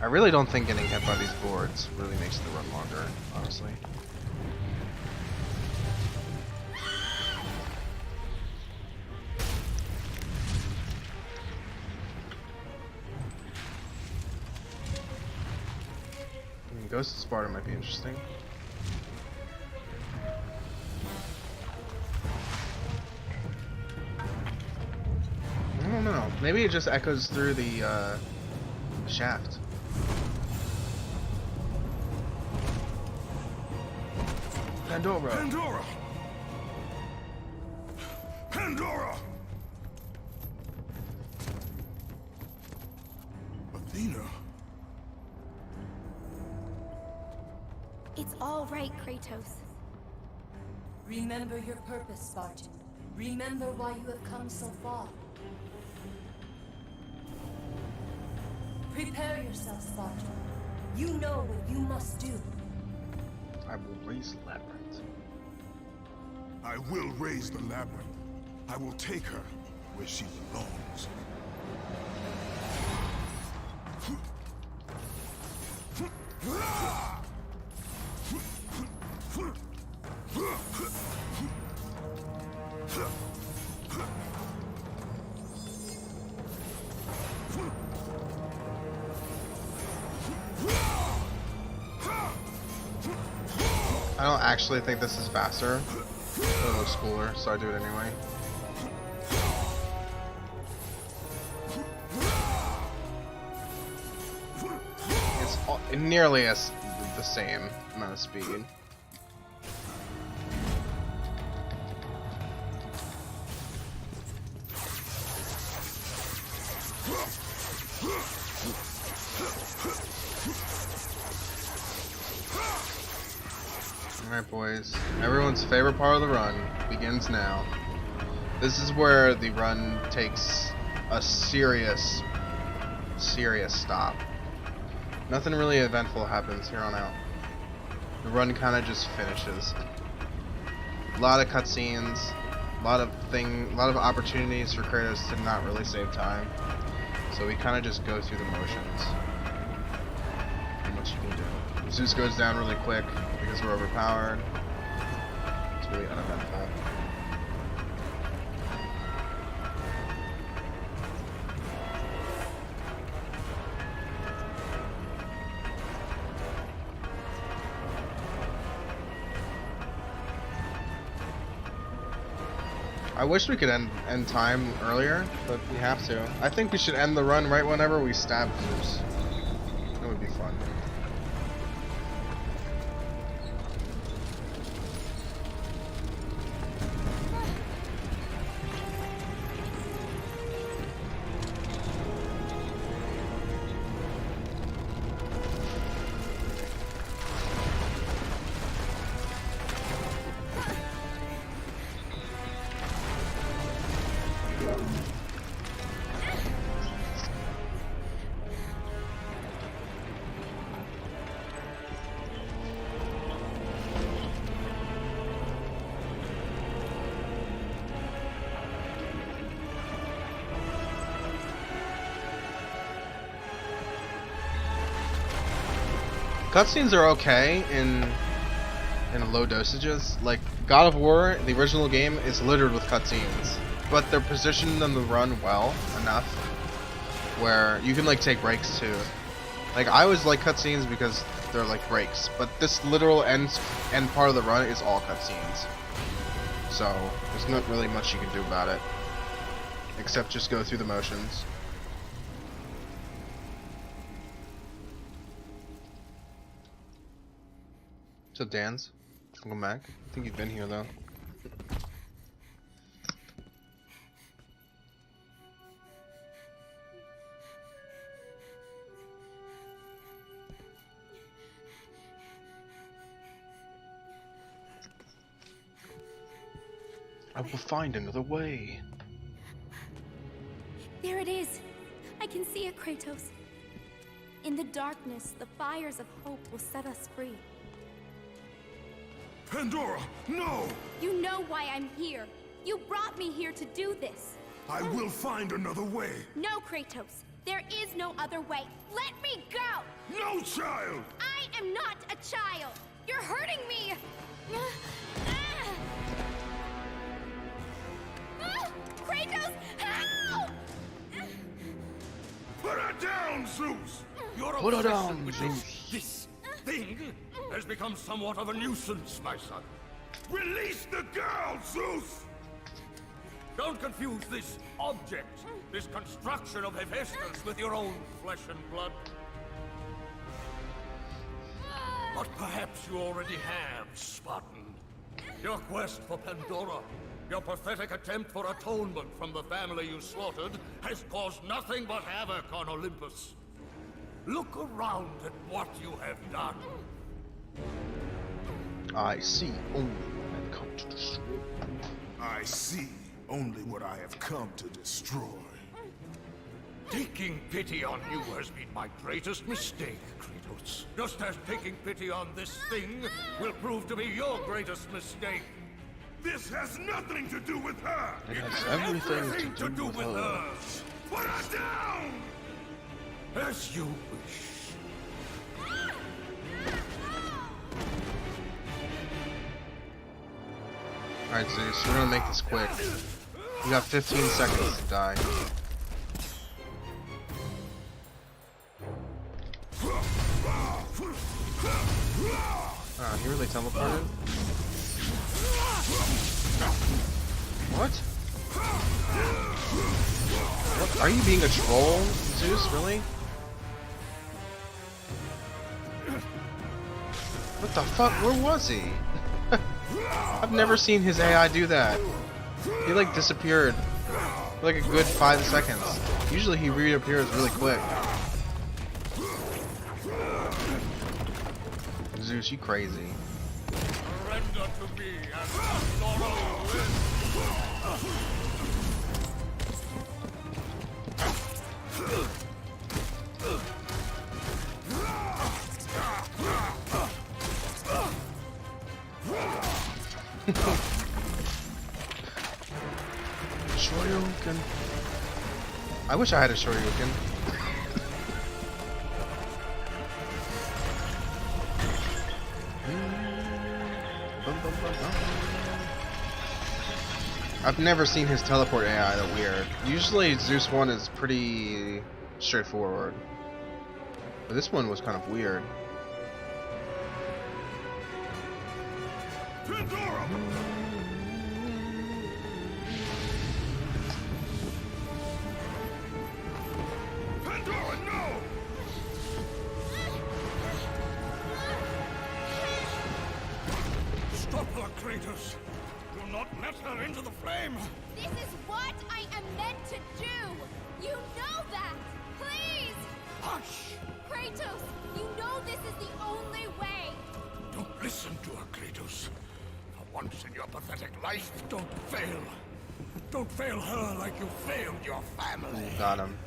I really don't think getting hit by these boards really makes the run longer, honestly. I mean, Ghost of Sparta might be interesting. I don't know. Maybe it just echoes through the shaft. Pandora. Pandora! Pandora! Athena? It's all right, Kratos. Remember your purpose, Spartan. Remember why you have come so far. Prepare yourself, Spartan. You know what you must do. I will raise the labyrinth. I will raise the labyrinth. I will take her where she belongs. I don't actually think this is faster. It looks cooler, so I do it anyway. It's nearly the same amount of speed. Alright boys, everyone's favorite part of the run begins now. This is where the run takes a serious stop. Nothing really eventful happens here on out. The run kind of just finishes. A lot of cutscenes, a lot of opportunities for Kratos to not really save time. So we kind of just go through the motions. And what you can do. Zeus goes down really quick because we're overpowered. It's really uneventful. I wish we could end time earlier, but we have to. I think we should end the run right whenever we stab Zeus. That would be fun. Cutscenes are okay in low dosages. Like God of War, the original game, is littered with cutscenes, but they're positioned on the run well enough where you can like take breaks too. Like I always like cutscenes because they're like breaks, but this literal end part of the run is all cutscenes. So there's not really much you can do about it, except just go through the motions. So Dan's, welcome back. I think you've been here though. I will find another way. There it is. I can see it, Kratos. In the darkness, the fires of hope will set us free. Pandora, no! You know why I'm here. You brought me here to do this. I will find another way. No, Kratos. There is no other way. Let me go! No, child! I am not a child! You're hurting me! Kratos, help! Put her down, Zeus! Your Put her obsession down, with Zeus. this thing has become somewhat of a nuisance, my son. Release the girl, Zeus! Don't confuse this object, this construction of Hephaestus with your own flesh and blood. But perhaps you already have, Spartan. Your quest for Pandora, your pathetic attempt for atonement from the family you slaughtered, has caused nothing but havoc on Olympus. Look around at what you have done. I see only what I've come to destroy. I see only what I have come to destroy. Taking pity on you has been my greatest mistake, Kratos. Just as taking pity on this thing will prove to be your greatest mistake. This has nothing to do with her! It has everything to do with her. Put her down! As you wish. Alright, Zeus, we're gonna make this quick. You got 15 seconds to die. He really teleported? What? What? Are you being a troll, Zeus? Really? What the fuck? Where was he? I've never seen his AI do that. He like disappeared for like a good 5 seconds. Usually he reappears really quick. Zeus, you crazy. Surrender to me and Pandora wins. Shoryuken. I wish I had a Shoryuken. I've never seen his teleport AI that weird. Usually Zeus 1 is pretty straightforward. But this one was kind of weird. Pandora! Pandora, no! Stop her, Kratos. Do not let her into the flame. This is what I am meant to do! You know that! Please! Hush! Kratos, you know this is the only way! Don't listen to her, Kratos. For once in your pathetic life, don't fail. Don't fail her like you failed your family. Got him.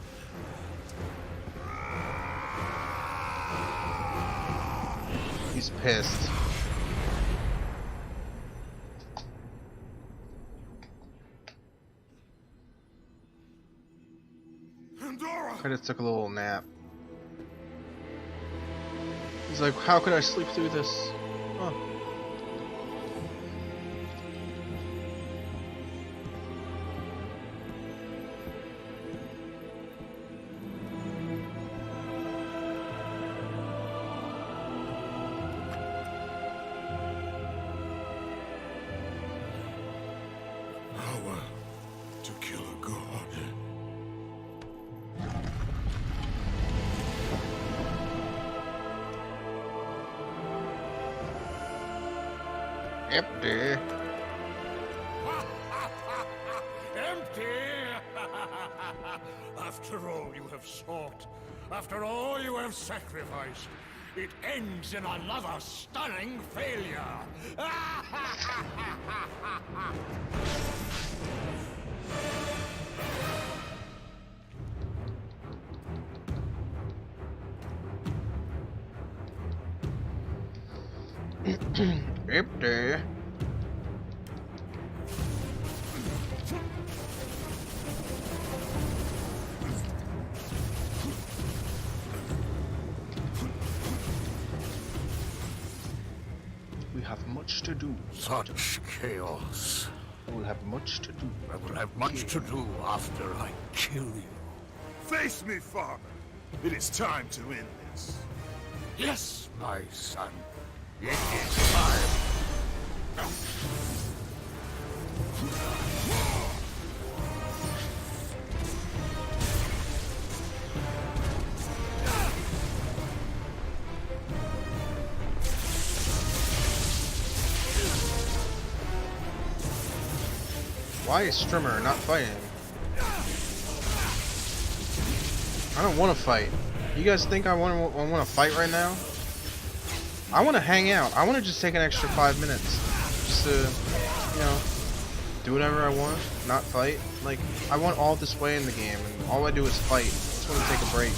He's pissed. Pandora! I just took a little nap. He's like, how could I sleep through this? Huh. Power to kill a god. Empty. Empty! After all you have sought, after all you have sacrificed, it ends in another stunning failure. Empty. We have much to do. Such chaos. We'll have much to do. I will have much to do after I kill you. Face me, father. It is time to end this. Yes, my son. It is time. Why is Strimmer not fighting? I don't want to fight. You guys think I want to fight right now? I want to hang out. I want to just take an extra 5 minutes, just to, you know, do whatever I want, not fight. Like, I want all this way in the game, and all I do is fight. I just want to take a break. I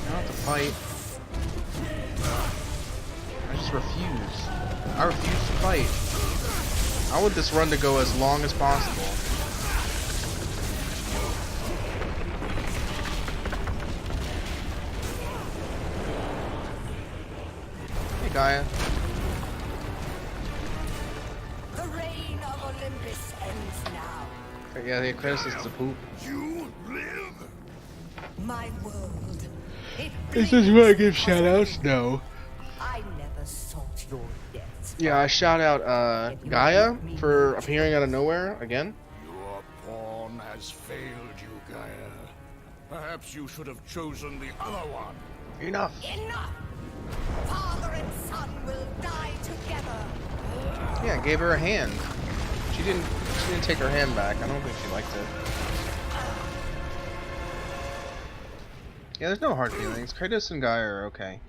don't have to fight. I just refuse. I refuse to fight. I want this run to go as long as possible. Hey, Gaia. The reign of Olympus ends now. Yeah, the Aquarius is the poop. You live? My world. This is where I give shoutouts? No. I never sought your death. Yeah, I shout out Gaia for appearing out of nowhere again. Your pawn has failed you, Gaia. Perhaps you should have chosen the other one. Enough. Enough! Father and son will die together. Yeah, I gave her a hand. She didn't take her hand back. I don't think she liked it. Yeah, there's no hard feelings. Kratos and Gaia are okay.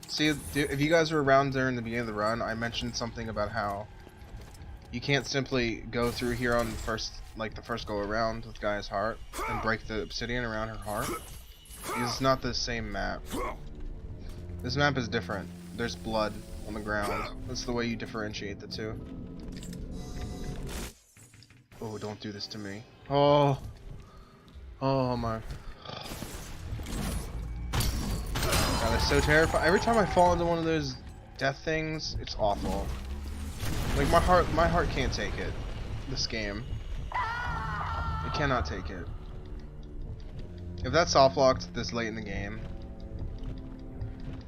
See, if you guys were around during the beginning of the run, I mentioned something about how you can't simply go through here on the first go around with Gaia's heart and break the obsidian around her heart. It's not the same map. This map is different. There's blood on the ground. That's the way you differentiate the two. Oh, don't do this to me. Oh. Oh my. God, that's so terrifying. Every time I fall into one of those death things, it's awful. Like my heart can't take it. This game. It cannot take it. If that's soft locked this late in the game,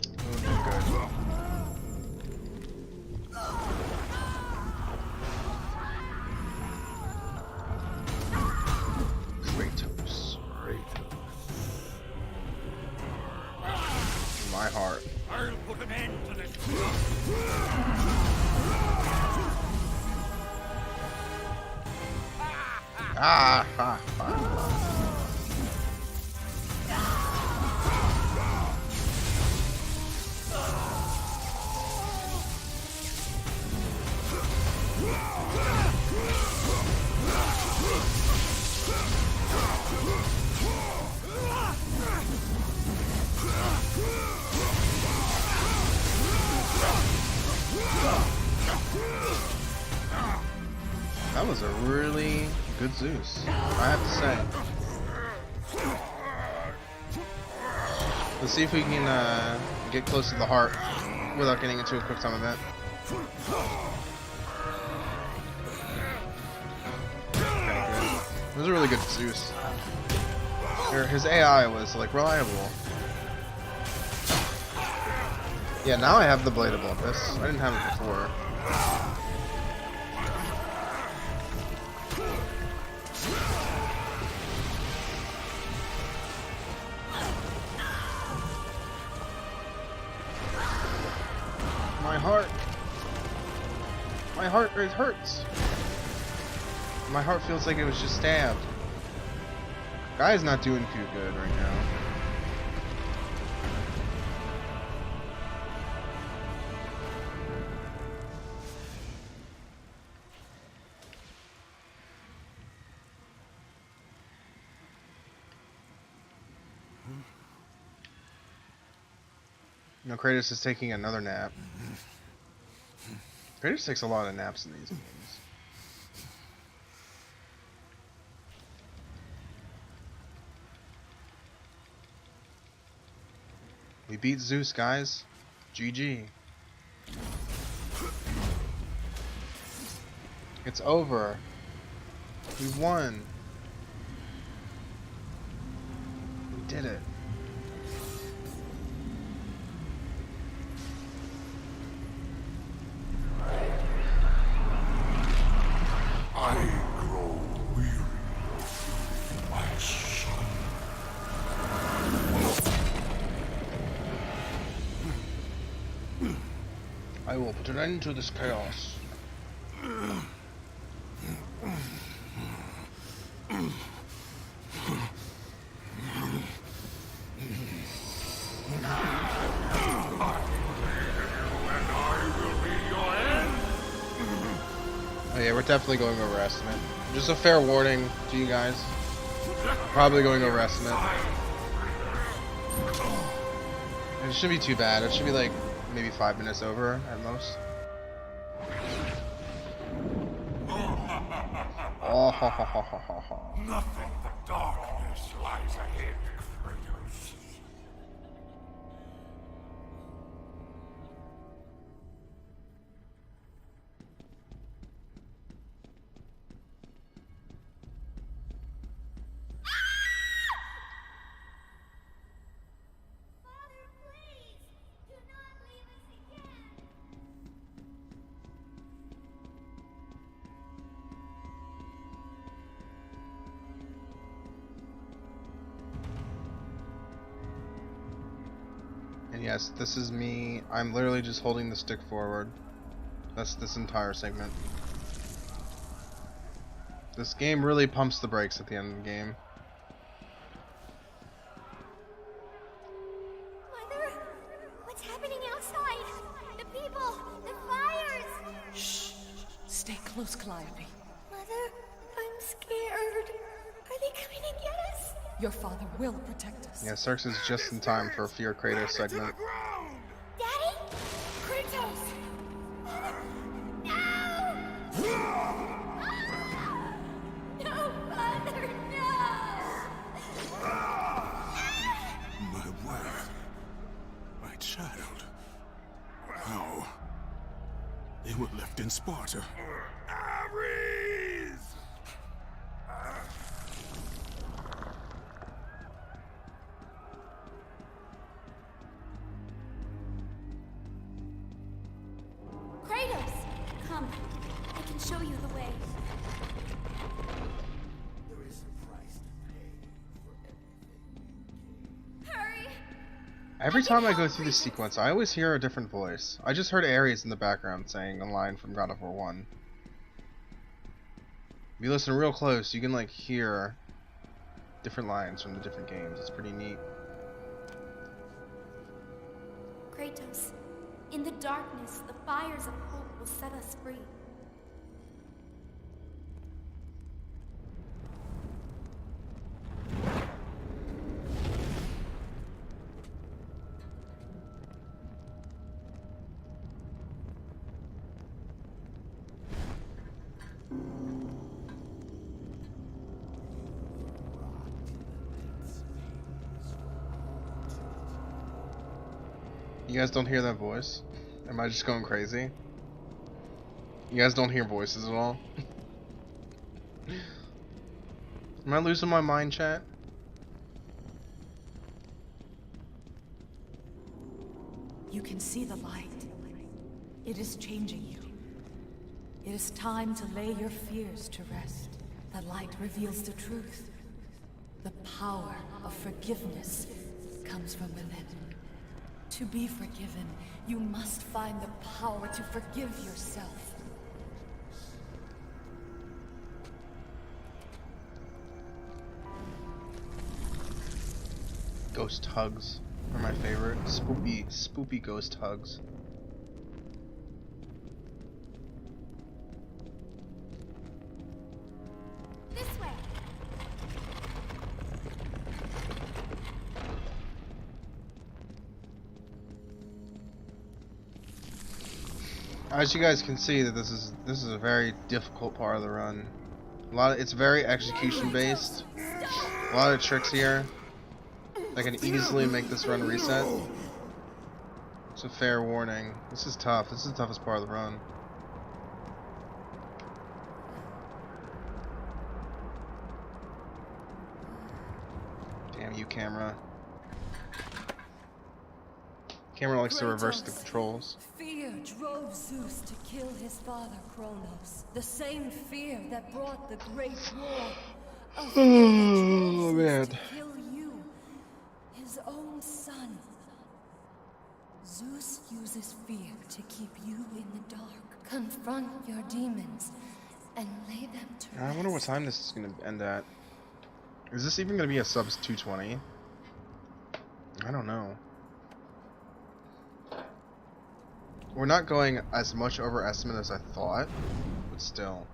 it would be good. Kratos. My heart. I'll put an end to this. Ah, ha, ha. That was a really good Zeus, I have to say. Let's see if we can get close to the heart without getting into a quick time event. Okay, good. It was a really good Zeus. His AI was like reliable. Yeah, now I have the Blade of Olympus. I didn't have it before. My heart rate hurts. My heart feels like it was just stabbed. Guy's not doing too good right now. No, Kratos is taking another nap. Kratos takes a lot of naps in these games. We beat Zeus, guys. GG. It's over. We won. We did it. I grow weary, my son. I will put an end to this chaos. Oh yeah, we're definitely going over estimate. Just a fair warning to you guys. Probably going over estimate. It shouldn't be too bad. It should be like maybe 5 minutes over at most. Oh, ha, ha, ha, ha, ha, ha. Nothing but darkness lies ahead, Kratos. Father, please! Do not leave us again! And yes, this is me. I'm literally just holding the stick forward. That's this entire segment. This game really pumps the brakes at the end of the game. Mother? What's happening outside? The people! The fires! Shh. Stay close, Calliope. Mother, I'm scared. Are they coming to get us? Your father will protect us. Yeah, Cirx is just in time for a Fear Kratos segment. Daddy? Kratos! No! No, Father, no! My wife. My child. How? They were left in Sparta. Ares! Kratos! Come. I can show you the way. Hurry! Every time I go through this sequence, I always hear a different voice. I just heard Ares in the background saying a line from God of War 1. If you listen real close, you can like hear different lines from the different games. It's pretty neat. Kratos, in the darkness, the fires of hope will set us free. You guys don't hear that voice? Am I just going crazy? You guys don't hear voices at all? Am I losing my mind, chat? You can see the light. It is changing you. It is time to lay your fears to rest. The light reveals the truth. The power of forgiveness comes from within. To be forgiven, you must find the power to forgive yourself. Ghost hugs are my favorite. Spoopy ghost hugs. This way. As you guys can see, that this is a very difficult part of the run. It's very execution based. A lot of tricks here. I can easily make this run reset. It's a fair warning. This is tough. This is the toughest part of the run. Damn you, camera. Camera likes to reverse the controls. Fear drove Zeus to kill his father Kronos. The same fear that brought the Great War. A fear that drove Zeus to kill you, his own son. Zeus uses fear to keep you in the dark. Confront your demons and lay them to rest. I wonder what time this is going to end at. Is this even going to be a sub 220? I don't know. We're not going as much over estimate as I thought, but still.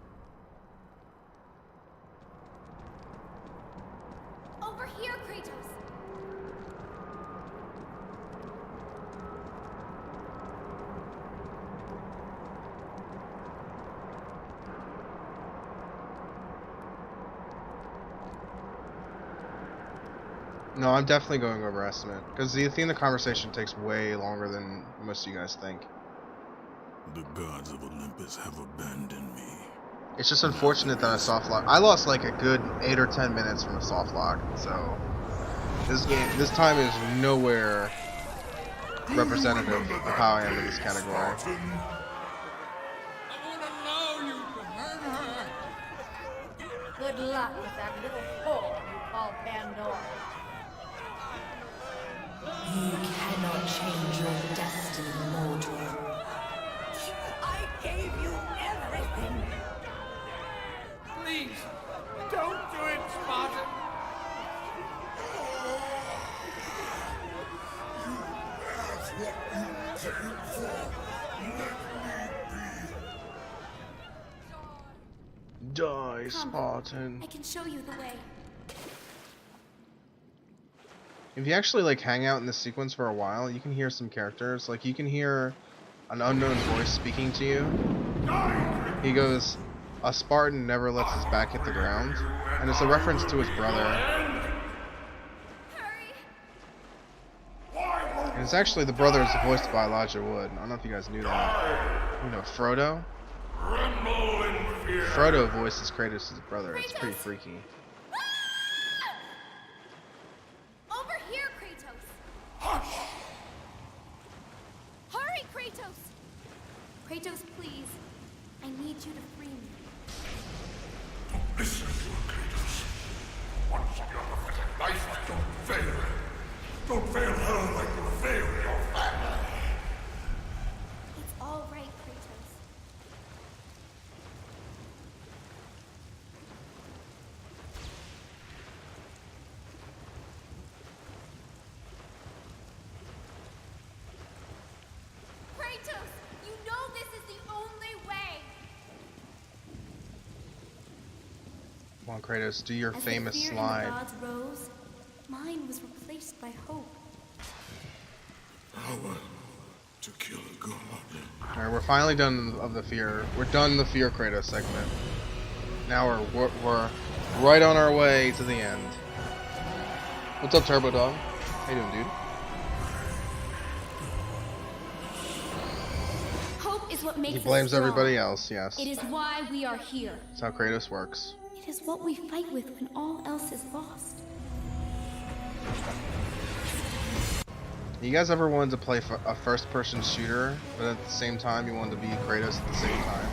Over here, Kratos. No, I'm definitely going over estimate, because the Athena conversation takes way longer than most of you guys think. The gods of Olympus have abandoned me. It's just unfortunate that a soft lock. I lost like a good 8 or 10 minutes from a soft lock, so this time is nowhere representative of how I am in this category. I won't allow you to hurt her. Good luck with that little whore you call Pandora. You cannot change your destiny, mortal. I gave you everything. Please, don't do it, Spartan. Die, Spartan. I can show you the way. If you actually like hang out in this sequence for a while, you can hear some characters. Like you can hear an unknown voice speaking to you. He goes, "A Spartan never lets his back hit the ground," and it's a reference to his brother. Hurry! And it's actually the brother is voiced by Elijah Wood. I don't know if you guys knew that. You know Frodo. Frodo voices Kratos' brother. It's pretty freaky. Over here, Kratos! Hush! Hurry, Kratos! Kratos, please. I need you to free me. Don't listen to him, Kratos. Once in your pathetic life, don't fail. Don't fail her like you failed your family. It's all right, Kratos. Kratos, you know this is the only way. Come on, Kratos, do your As famous the fear slide. in the gods rose, mine was replaced by hope. Power to kill a god. Alright, we're finally done of the fear. We're done the fear Kratos segment. Now we're right on our way to the end. What's up, Turbo Dog? How you doing, dude? is what makes He us blames strong. everybody else, yes. It is why we are here. That's how Kratos works. It is what we fight with when all else is lost. You guys ever wanted to play a first-person shooter, but at the same time you wanted to be Kratos at the same time?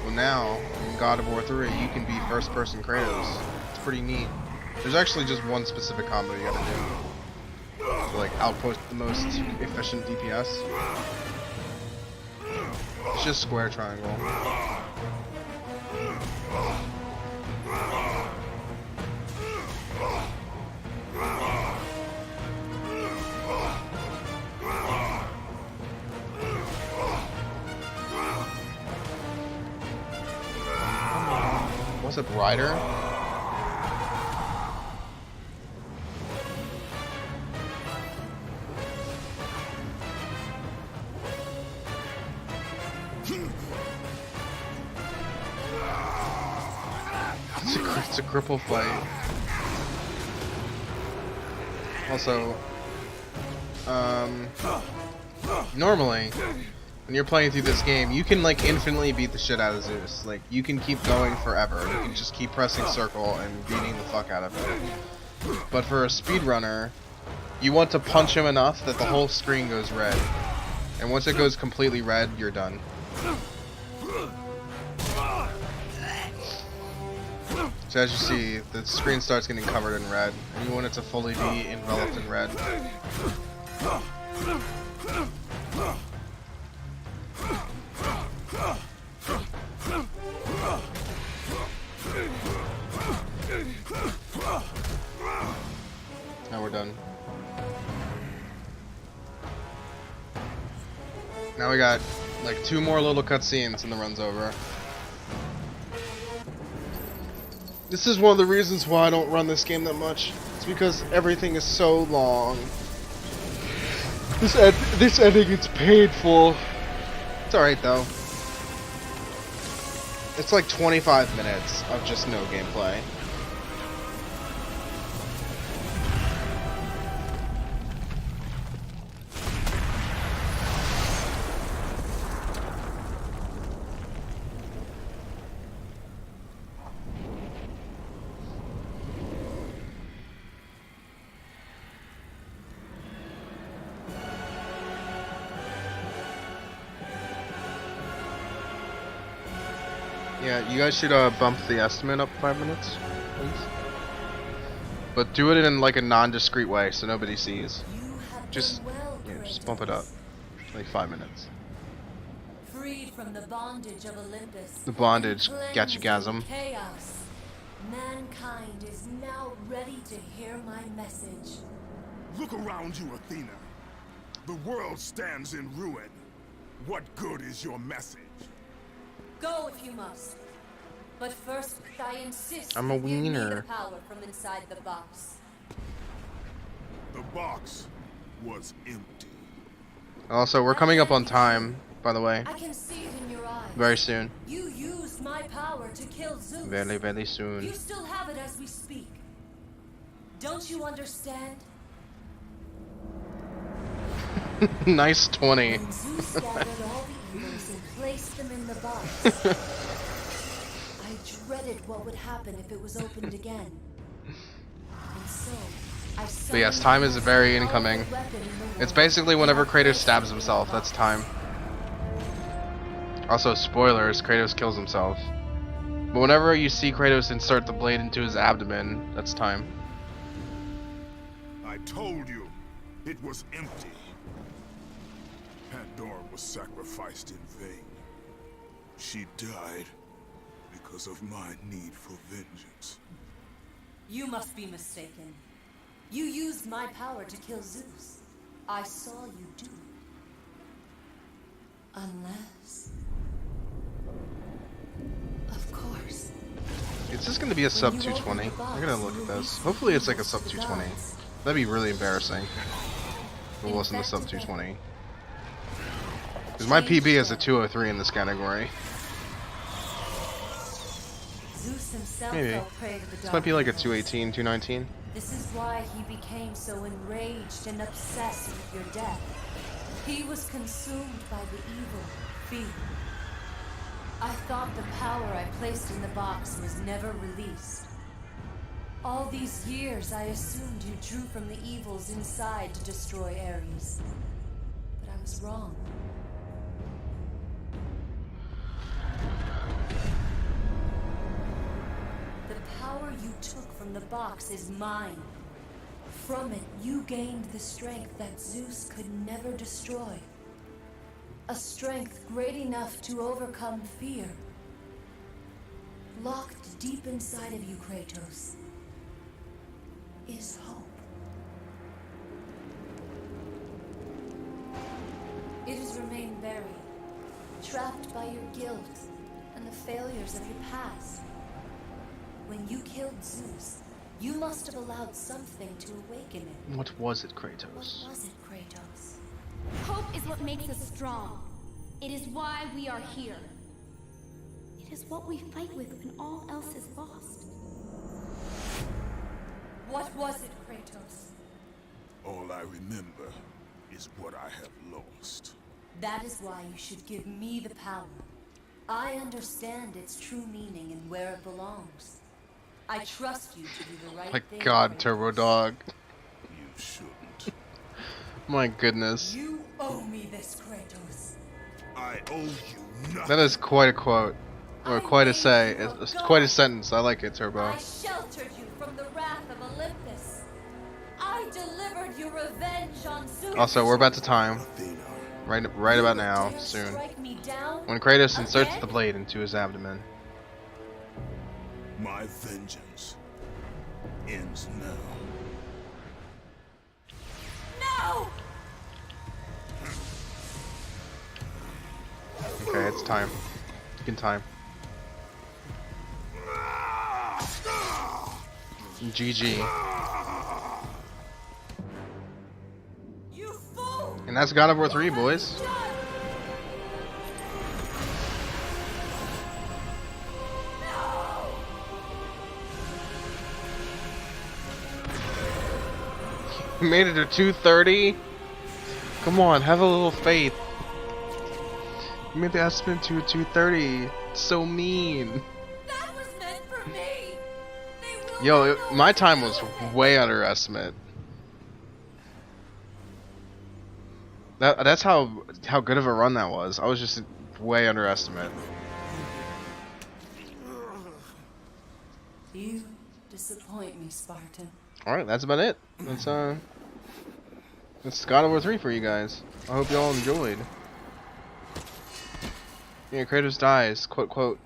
Well, now in God of War 3, you can be first-person Kratos. It's pretty neat. There's actually just one specific combo you gotta do to, like, outpost the most efficient DPS. It's just square triangle. What's up, Ryder? It's a cripple fight. Also, normally, when you're playing through this game, you can like infinitely beat the shit out of Zeus. Like, you can keep going forever. You can just keep pressing circle and beating the fuck out of it. But for a speedrunner, you want to punch him enough that the whole screen goes red. And once it goes completely red, you're done. So as you see, the screen starts getting covered in red, and you want it to fully be enveloped in red. Now we're done. Now we got like 2 more little cutscenes and the run's over. This is one of the reasons why I don't run this game that much. It's because everything is so long. This ending is painful. It's alright though. It's like 25 minutes of just no gameplay. Yeah, you guys should bump the estimate up 5 minutes, please. But do it in like a non-discreet way so nobody sees. Just bump it up, like 5 minutes. Freed from the bondage of Olympus. The bondage, gasm. Chaos. Mankind is now ready to hear my message. Look around you, Athena. The world stands in ruin. What good is your message? Go if you must. But first, I insist I'm a you give me wiener. the power from inside the box. The box was empty. Also, we're coming up on time, by the way. I can see it in your eyes. Very soon. You used my power to kill Zeus. Very, very soon. You still have it as we speak. Don't you understand? Nice 20. When Zeus gathered all the evils and placed them in the box, I dreaded what would happen if it was opened again. And so, I But yes, time is very incoming. It's basically whenever Kratos stabs himself, that's time. Also, spoilers, Kratos kills himself. But whenever you see Kratos insert the blade into his abdomen, that's time. I told you, it was empty. Pandora was sacrificed in vain. She died because of my need for vengeance. You must be mistaken. You used my power to kill Zeus. I saw you do it. Unless... Of course. Is this going to be a sub 220? I'm going to look at this. Hopefully it's like a sub 220. That'd be really embarrassing if it wasn't a sub 220. Because my PB is a 203 in this category. Zeus himself Maybe. fell prey to the This might be like a dark 218, 219. This is why he became so enraged and obsessed with your death. He was consumed by the evil, fear. I thought the power I placed in the box was never released. All these years, I assumed you drew from the evils inside to destroy Ares. But I was wrong. The power you took from the box is mine. From it, you gained the strength that Zeus could never destroy. A strength great enough to overcome fear. Locked deep inside of you, Kratos, is hope. It has remained buried, trapped by your guilt and the failures of your past. When you killed Zeus, you must have allowed something to awaken it. What was it, Kratos? What was it, Kratos? Hope is what makes us strong. It is why we are here. It is what we fight with when all else is lost. What was it, Kratos? All I remember is what I have lost. That is why you should give me the power. I understand its true meaning and where it belongs. I trust you to do the right My thing. God, Kratos. Turbo Dog. You shouldn't. My goodness. You owe me this, Kratos. I owe you nothing. That is quite a quote. Or quite a say. It's quite a sentence. I like it, Turbo. I sheltered you from the wrath of Olympus. I delivered you revenge on Zeus. Also, we're about to time. Athena. Right about You now, dare soon. strike me down? When Kratos inserts Again? the blade into his abdomen. My vengeance ends now. No! Okay, it's time. You can time. GG. You fool! And that's God of War 3, boys. We made it to 230. Come on, have a little faith. You made the estimate to 230. It's so mean. That was meant for me. They will Yo, not know my what time to was do with it. way underestimate. That's how good of a run that was. I was just way underestimate. You disappoint me, Spartan. All right, that's about it. That's God of War 3 for you guys. I hope you all enjoyed. Yeah, Kratos dies. Quote quote.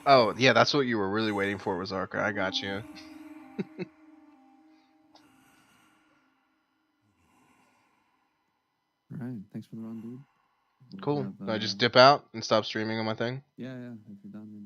Oh, yeah, that's what you were really waiting for, was Arca. I got you. Alright, thanks for the run, dude. Cool. Have, Do I just dip out and stop streaming on my thing? yeah, if you're done, you're done.